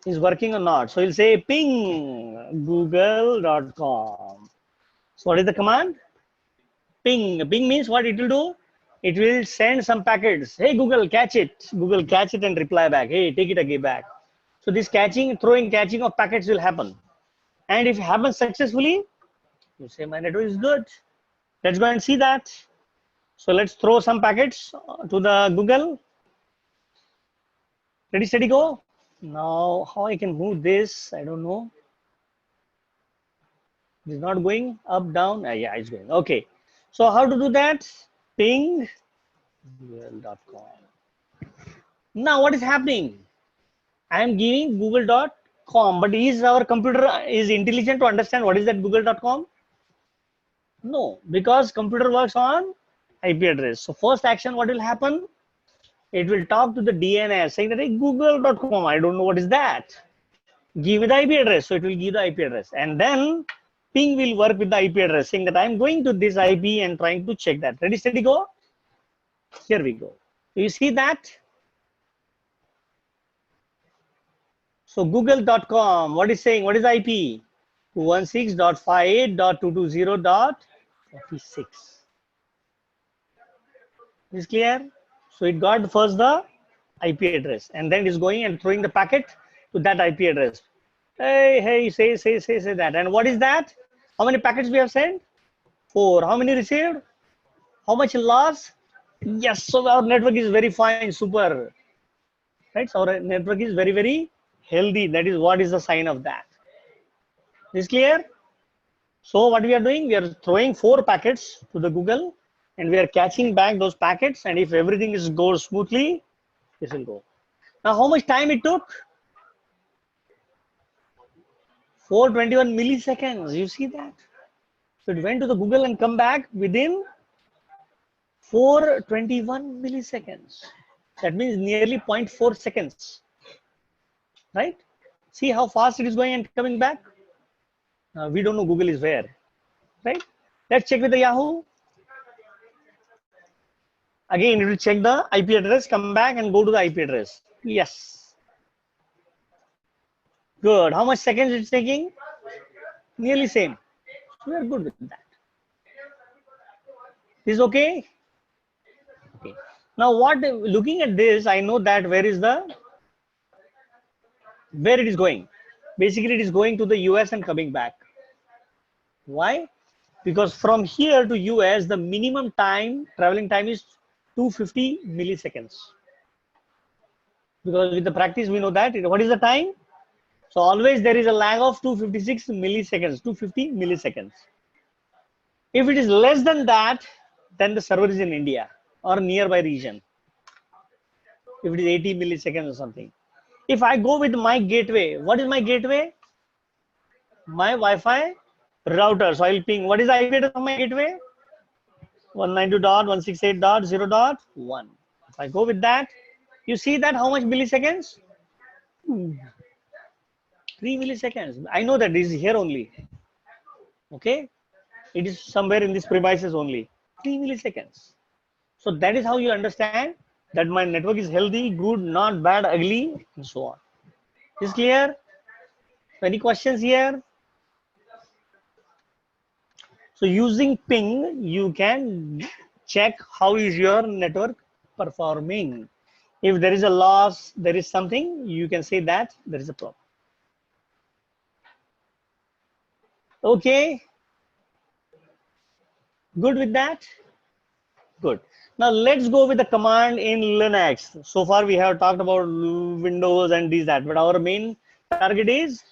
Is working or not? So you'll say ping google.com. So what is the command? Ping. Ping means what it will do? It will send some packets. Hey Google, catch it. Google catch it and reply back. Hey, take it again back. So this catching of packets will happen. And if it happens successfully, you say my network is good. Let's go and see that. So let's throw some packets to the Google. Ready, steady, go. Now, how I can move this, I don't know. It's not going up, down. Yeah, it's going. Okay. So how to do that? Ping google.com. Now, what is happening? I am giving google.com, but is our computer is intelligent to understand what is that google.com? No, because computer works on IP address. So first action, what will happen? It will talk to the DNS saying that, hey, google.com, I don't know what is that. Give me the IP address. So it will give the IP address. And then ping will work with the IP address saying that I'm going to this IP and trying to check that. Ready, steady, go. Here we go. Do you see that? So google.com, what is saying? What is IP? 216.58.220.46. Is clear? So it got first the IP address and then it's going and throwing the packet to that IP address. Hey, say that. And what is that? How many packets we have sent? 4. How many received? How much loss? Yes, so our network is very fine, super. Right? So our network is very, very healthy. That is what is the sign of that. Is clear? So what we are doing, we are throwing 4 packets to the Google and we are catching back those packets, and if everything goes smoothly, this will go. Now how much time it took? 421 milliseconds. You see that? So it went to the Google and come back within 421 milliseconds. That means nearly 0.4 seconds. Right? See how fast it is going and coming back? We don't know Google is where. Right? Let's check with the Yahoo. Again, it will check the IP address, come back and go to the IP address. Yes. Good. How much seconds it's taking? Nearly same. We are good with that. Is okay? Okay. Now what, looking at this, I know that where it is going. Basically, it is going to the US and coming back. Why? Because from here to US, the minimum traveling time is 250 milliseconds. Because with the practice, we know that. What is the time? So always there is a lag of 256 milliseconds, 250 milliseconds. If it is less than that, then the server is in India or nearby region. If it is 80 milliseconds or something. If I go with my gateway, what is my gateway? My Wi-Fi router. So I'll ping. What is the IP address of my gateway? 192.168.0.1. If I go with that, you see that how much milliseconds? 3 milliseconds. I know that this is here only. Okay, it is somewhere in this premises only. 3 milliseconds. So that is how you understand that my network is healthy, good, not bad, ugly, and so on. Is clear? Any questions here? So using ping, you can check how is your network performing. If there is a loss, there is something, you can say that there is a problem. Okay, good with that? Good. Now let's go with the command in Linux. So far we have talked about Windows and this, that, but our main target is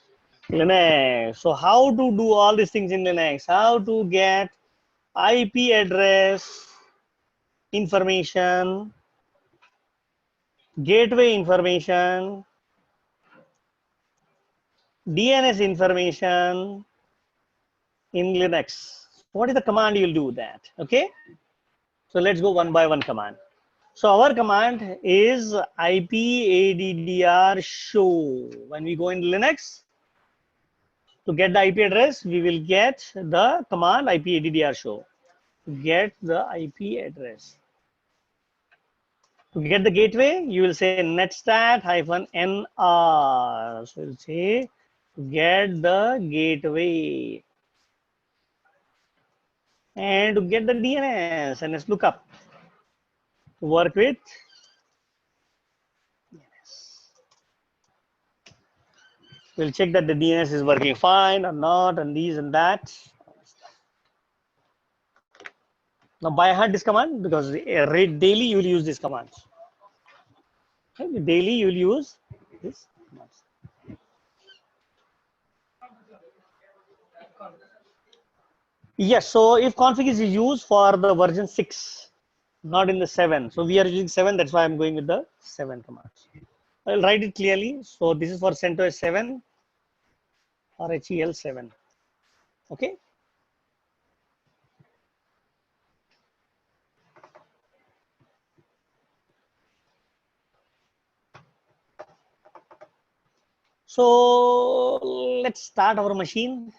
Linux. So how to do all these things in Linux? How to get IP address information, gateway information, DNS information in Linux. What is the command you'll do that? Okay. So let's go one by one command. So our command is IPADDR show. When we go in Linux, to get the IP address, we will get the command IPADDR show. To get the IP address. To get the gateway, you will say netstat-nr. So you'll say get the gateway. And to get the DNS, and let's look up. To work with DNS. We'll check that the DNS is working fine or not, and these and that. Now by heart this command, because daily you will use this command. Okay? Daily you will use this command. Yes, so if config is used for the version 6, not in the 7. So we are using 7, that's why I'm going with the 7 commands. I'll write it clearly. So this is for CentOS 7 or HEL 7. Okay. So let's start our machine.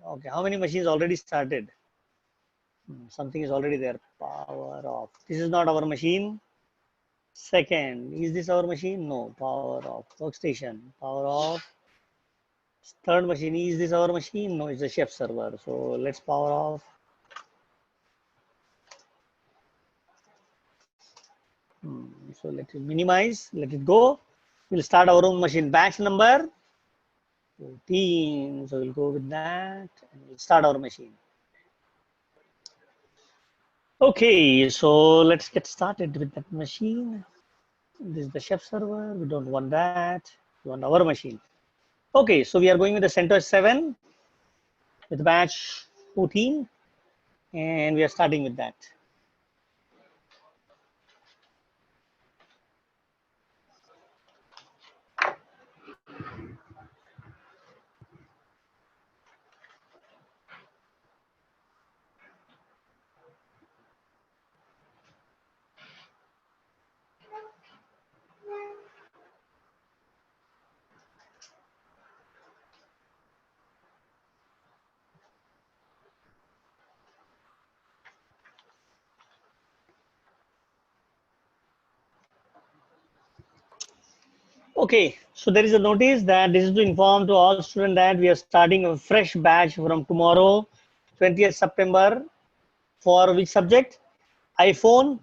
Okay, how many machines already started? Something is already there. Power off. This is not our machine. Second, is this our machine? No. Power off. Workstation. Power off. Third machine, is this our machine? No, it's a chef server. So let's power off. So let it minimize. Let it go. We'll start our own machine. Batch number 14. So we'll go with that and we'll start our machine. Okay, so let's get started with that machine. This is the chef server. We don't want that. We want our machine. Okay, so we are going with the CentOS 7 with batch 14, and we are starting with that. Okay, so there is a notice that this is to inform to all students that we are starting a fresh batch from tomorrow, 20th September, for which subject? iPhone,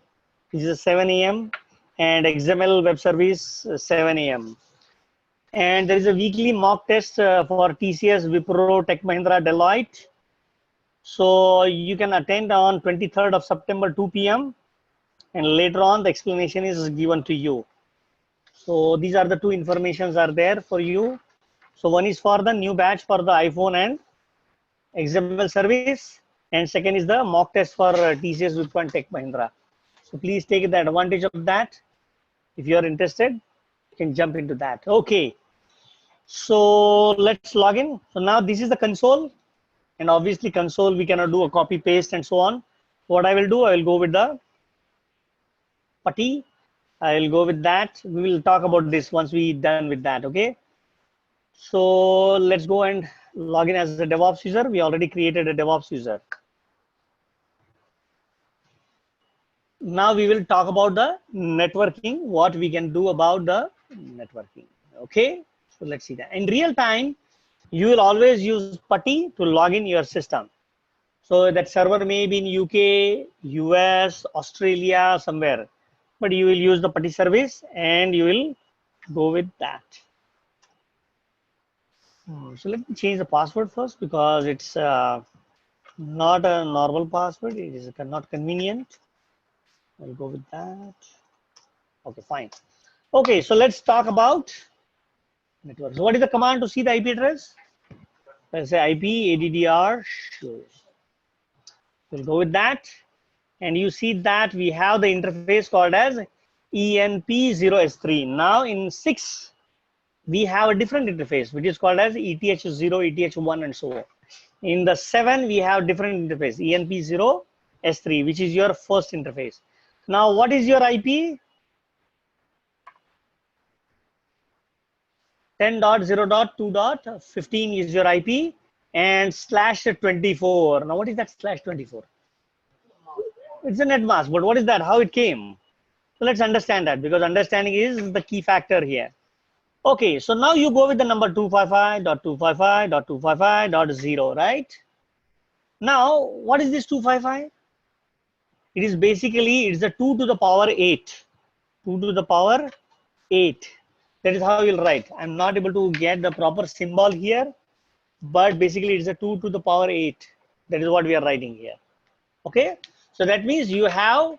which is 7 a.m. and XML web service 7 a.m. And there is a weekly mock test for TCS, Wipro, Tech Mahindra, Deloitte. So you can attend on 23rd of September, 2 p.m. And later on, the explanation is given to you. So these are the two informations are there for you. So one is for the new batch for the iPhone and XML service, and second is the mock test for TCS, Wipro and Tech Mahindra. So please take the advantage of that. If you are interested, you can jump into that. Okay. So let's log in. So now this is the console. And obviously console, we cannot do a copy paste and so on. What I will do, I will go with the PuTTY. I will go with that. We will talk about this once we done with that. Okay. So let's go and log in as a DevOps user. We already created a DevOps user. Now we will talk about the networking, what we can do about the networking. Okay, so let's see that. In real time, you will always use PuTTY to log in your system. So that server may be in UK, US, Australia, somewhere, but you will use the PuTTY service and you will go with that. So let me change the password first because it's not a normal password. It is not convenient. I'll go with that. Okay, fine. Okay, so let's talk about networks. What is the command to see the IP address? Let's say IP ADDR shows. We'll go with that. And you see that we have the interface called as ENP0S3. Now in 6, we have a different interface, which is called as ETH0, ETH1, and so on. In the 7, we have different interface, ENP0S3, which is your first interface. Now, what is your IP? 10.0.2.15 is your IP, and /24. Now, what is that /24? It's a net mask, but what is that? How it came? So let's understand that, because understanding is the key factor here. Okay, so now you go with the number 255.255.255.0, right? Now, what is this 255? It is basically, it's the 2 to the power 8. 2 to the power 8. That is how you'll write. I'm not able to get the proper symbol here, but basically it's a 2 to the power 8. That is what we are writing here. Okay, so that means you have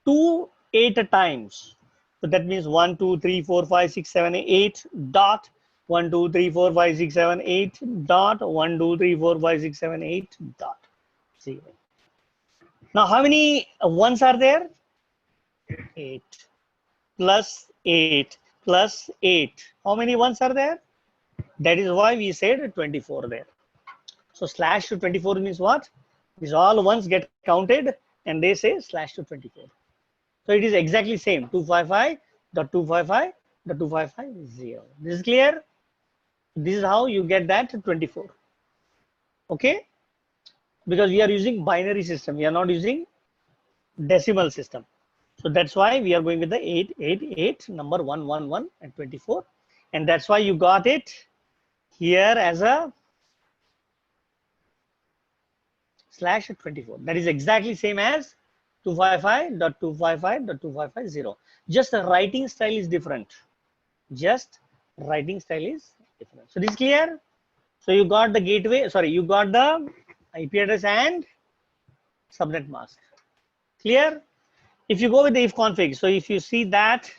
2 8 times. So that means 1 2 3 4 5 6 7 8 dot 1 2 3 4 5 6 7 8 dot 1 2 3 4 5 6 7 8 dot 0. Now how many ones are there? 8 plus 8 plus 8. How many ones are there? That is why we said 24 there. So /24 means what? These all ones get counted and they say /24. So it is exactly same, 255.255.255.0. This is clear? This is how you get that 24. Okay? Because we are using binary system. We are not using decimal system. So that's why we are going with the 888, number 111 and 24. And that's why you got it here as a /24. That is exactly same as 255.255.255.0. Just the writing style is different. Just writing style is different. So this is clear? So you got the gateway, sorry, you got the IP address and subnet mask. Clear? If you go with the if config, so if you see that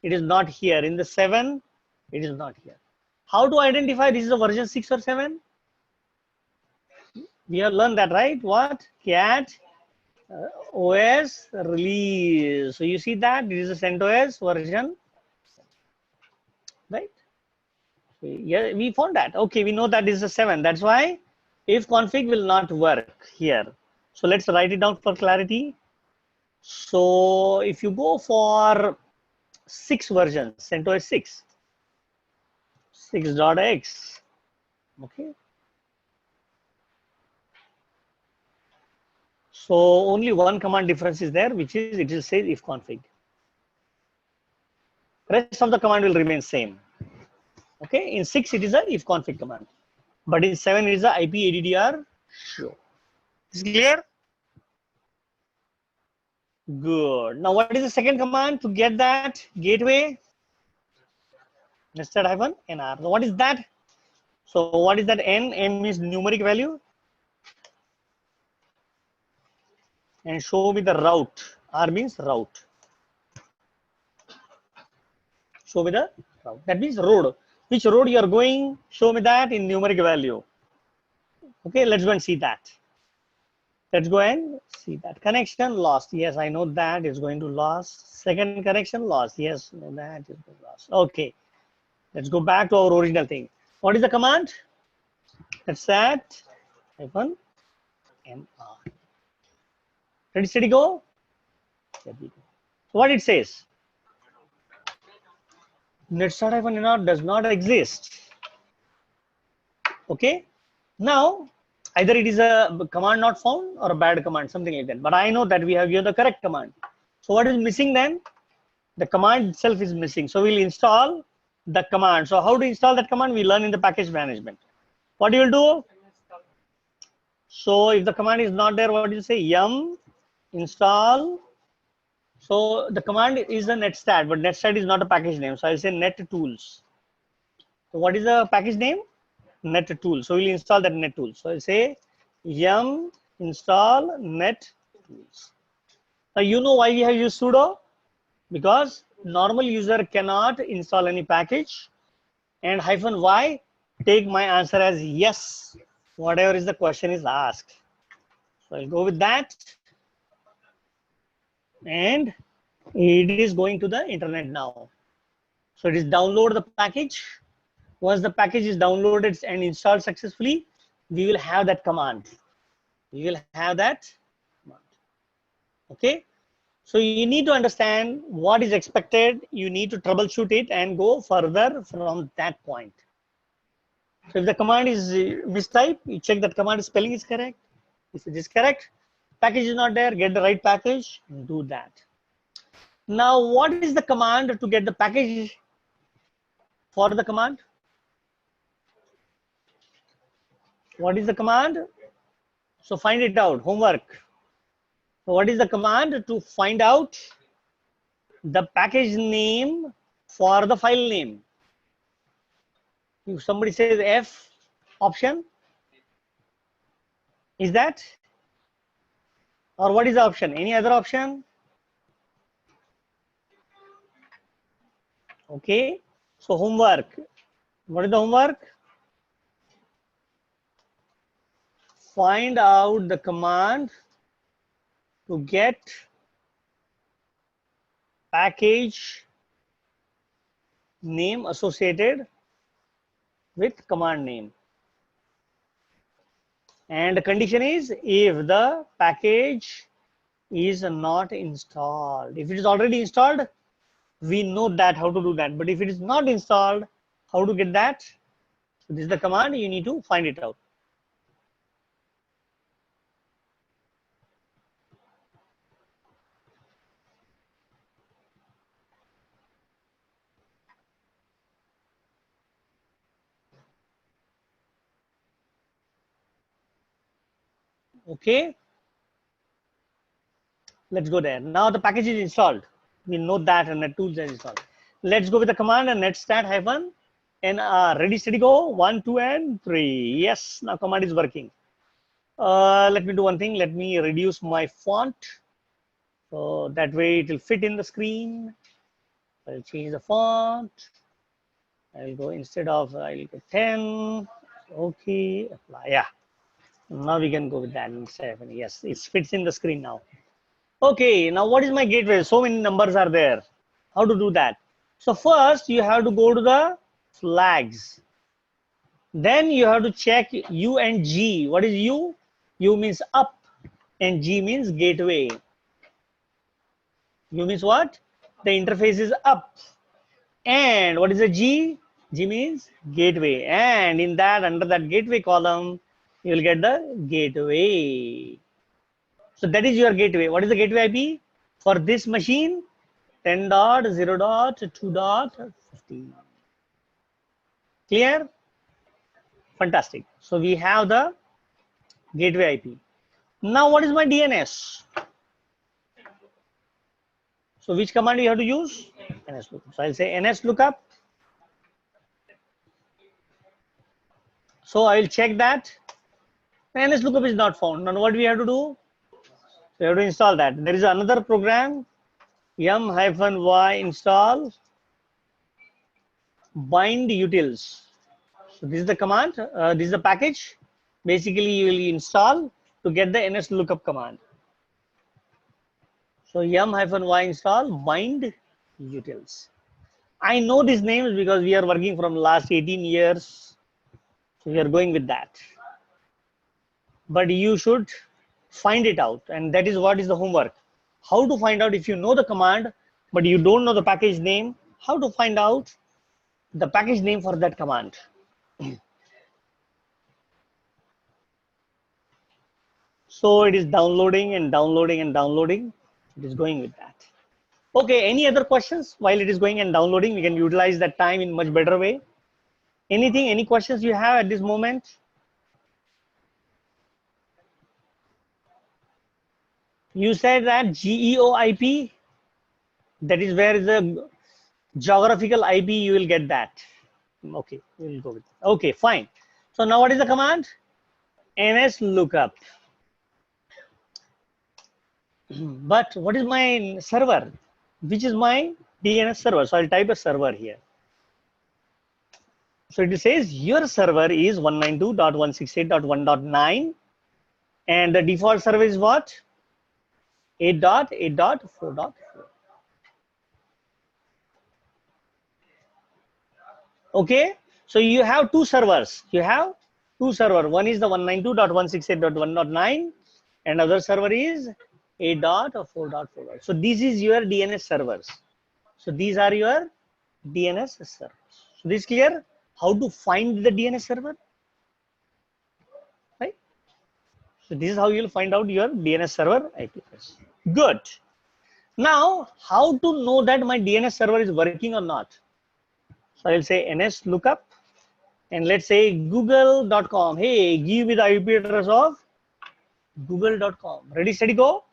it is not here in the 7, it is not here. How to identify this is a version 6 or 7? We have learned that, right? What? Cat OS release. So you see that this is a CentOS version, right? Yeah, we found that. Okay, we know that this is a 7. That's why if config will not work here. So let's write it down for clarity. So if you go for 6 version, CentOS 6, 6.x, okay. So only one command difference is there, which is it will say if config. Rest of the command will remain same. Okay, in 6 it is a if config command, but in 7 it is a IP ADDR show. Is clear? Good. Now what is the second command to get that gateway? nested-nr. So what is that? So what is that n? N means numeric value. And show me the route. R means route. Show me the route. That means road. Which road you are going? Show me that in numeric value. Okay, let's go and see that. Let's go and see that. Connection lost. Yes, I know that is going to lost. Second connection lost. Yes, no, that is going to lost. Okay, let's go back to our original thing. What is the command? That's that hyphen mr. Ready, steady, go. So what it says? Netstart hyphen nr does not exist. Okay. Now, either it is a command not found or a bad command, something like that. But I know that we have given the correct command. So what is missing then? The command itself is missing. So we'll install the command. So how to install that command? We learn in the package management. What you will do? So if the command is not there, what do you say? Yum install. So the command is a netstat, but netstat is not a package name. So I'll say net tools. So what is the package name? Net tool. So we'll install that net tool. So I'll say yum install net tools. Now you know why we have used sudo? Because normal user cannot install any package, and hyphen y take my answer as yes, whatever is the question is asked. So I'll go with that, and it is going to the internet now. So it is download the package. Once the package is downloaded and installed successfully, we will have that command. We will have that command. Okay. So you need to understand what is expected. You need to troubleshoot it and go further from that point. So if the command is mistyped, you check that command spelling is correct. If it is correct, package is not there, get the right package, do that. Now, what is the command to get the package for the command? What is the command? So find it out, homework. So what is the command to find out the package name for the file name? If somebody says F option, is that? Or what is the option? Any other option? Okay. So homework. What is the homework? Find out the command to get package name associated with command name. And the condition is if the package is not installed. If it is already installed, we know that how to do that. But if it is not installed, how to get that? So this is the command, you need to find it out. Okay. Let's go there. Now the package is installed. We know that and the tools are installed. Let's go with the command and netstat hyphen nr. Ready, steady, go. 1, 2, and 3. Yes, now command is working. Let me do one thing. Let me reduce my font. So that way it will fit in the screen. I'll change the font. I'll go instead of, I'll go 10. Okay, apply. Yeah. Now we can go with that. Yes, it fits in the screen now. Okay, now what is my gateway? So many numbers are there. How to do that? So first you have to go to the flags. Then you have to check U and G. What is U? U means up and G means gateway. U means what? The interface is up. And what is a G? G means gateway. And in that, under that gateway column, you will get the gateway. So that is your gateway. What is the gateway IP? For this machine, 10.0.2.15. Clear? Fantastic. So we have the gateway IP. Now what is my DNS? So which command you have to use? NS lookup. So I'll say NS lookup. So I will check that. NS lookup is not found. Now what we have to do? So you have to install that. There is another program, yum-y install bind utils. So this is the command. This is the package. Basically, you will install to get the NS lookup command. So yum-y install bind utils. I know these names because we are working from last 18 years. So we are going with that. but you should find it out, and that is what is the homework. How to find out if you know the command, but you don't know the package name, how to find out the package name for that command. So it is downloading and downloading and downloading. It is going with that. Okay, any other questions while it is going and downloading? We can utilize that time in much better way. Anything, any questions you have at this moment? You said that GEOIP, that is where the geographical IP you will get that. Okay, we will go with that. Okay, fine. So now what is the command? NS lookup. But what is my server? Which is my DNS server? So I'll type a server here. So it says your server is 192.168.1.9 and the default server is what? 8.8.4.4. Okay, so you have two servers. You have two servers. One is the 192.168.1.9 and other server is 8.4.4. So this is your DNS servers. So these are your DNS servers. So this is clear? How to find the DNS server? Right? So this is how you'll find out your DNS server IP address. Good. Now, how to know that my DNS server is working or not? So I'll say NS lookup and let's say google.com. Hey, give me the IP address of google.com. Ready, steady, go.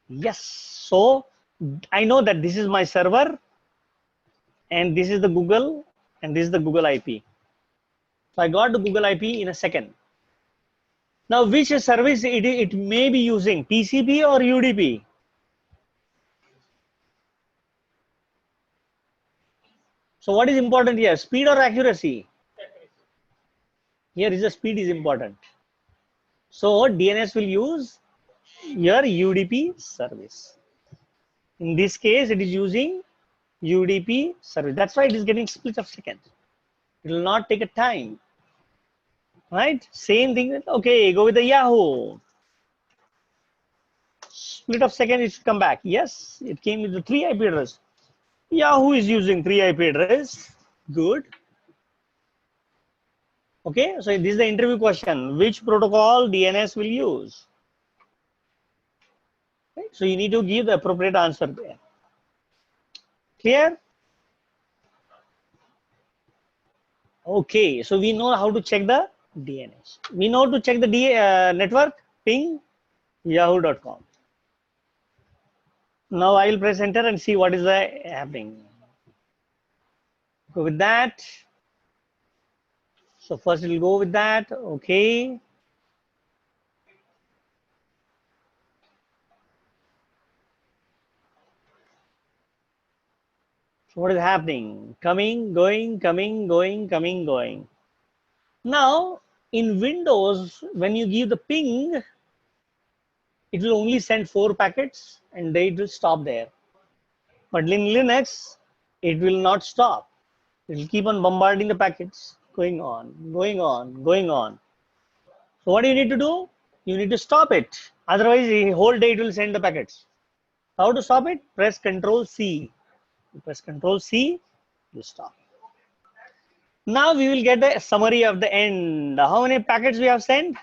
Yes. So I know that this is my server and this is the Google and this is the Google IP. So I got the Google IP in a second. Now, which service it may be using, TCP or UDP? So what is important here, speed or accuracy? Here is the speed is important. So DNS will use your UDP service. In this case, it is using UDP service. That's why it is getting split of seconds. It will not take a time. Right? Same thing. Okay, go with the Yahoo. Split of second, it should come back. Yes, it came with the 3 IP address. Yahoo is using 3 IP address. Good. Okay, so this is the interview question. Which protocol DNS will use? Okay, so you need to give the appropriate answer there. Clear? Okay, so we know how to check the DNS. We know to check the network ping yahoo.com. Now I will press enter and see what is happening. Go with that. So first it will go with that. Okay. So what is happening? Coming, going, coming, going, coming, going. Now in Windows, when you give the ping, it will only send 4 packets and they will stop there. But in Linux, it will not stop. It will keep on bombarding the packets, going on, going on, going on. So what do you need to do? You need to stop it. Otherwise, the whole day it will send the packets. How to stop it? Press Ctrl C. You press Ctrl C, you stop. Now we will get a summary of the end. How many packets we have sent?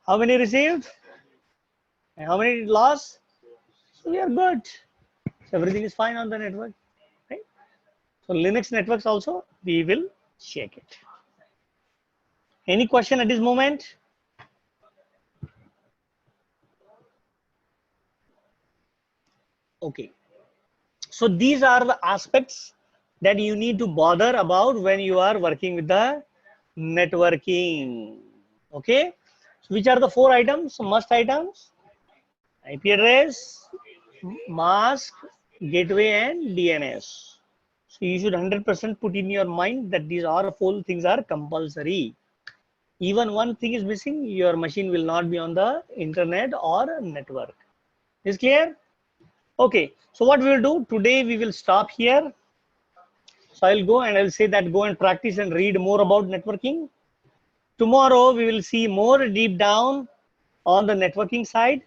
How many received? And how many lost? So we are good. So everything is fine on the network. Right? So Linux networks also, we will check it. Any question at this moment? Okay. So these are the aspects that you need to bother about when you are working with the networking. Okay. So which are the 4 items, must items? IP address, mask, gateway, and DNS. So you should 100% put in your mind that these are 4 things are compulsory. Even one thing is missing, your machine will not be on the internet or network. Is clear? Okay. So what we will do today, we will stop here. So So I'll go and I'll say that go and practice and read more about networking. Tomorrow we will see more deep down on the networking side.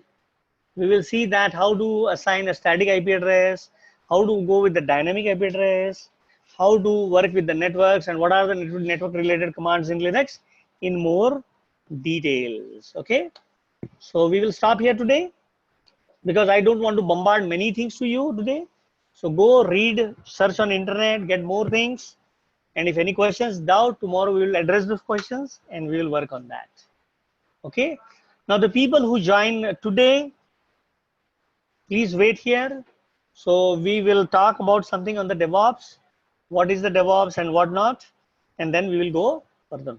We will see that how to assign a static IP address, how to go with the dynamic IP address, how to work with the networks, and what are the network related commands in Linux in more details. Okay, so we will stop here today because I don't want to bombard many things to you today. So go read, search on internet, get more things. And if any questions, doubt, tomorrow we will address those questions and we will work on that. Okay. Now the people who join today, please wait here. So we will talk about something on the DevOps. What is the DevOps and what not? And then we will go further.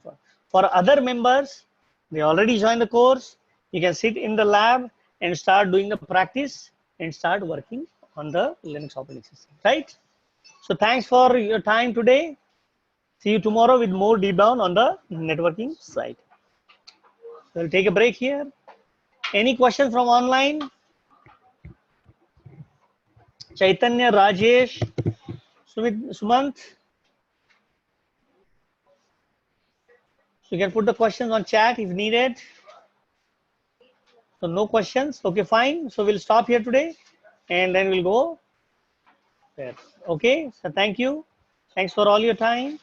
For other members, they already joined the course. You can sit in the lab and start doing the practice and start working on the Linux operating system, right? So thanks for your time today. See you tomorrow with more deep down on the networking side. So we'll take a break here. Any questions from online? Chaitanya, Rajesh, Sumant. So you can put the questions on chat if needed. So no questions. Okay, fine. So we'll stop here today and then we'll go there. Okay, so thank you. Thanks for all your time.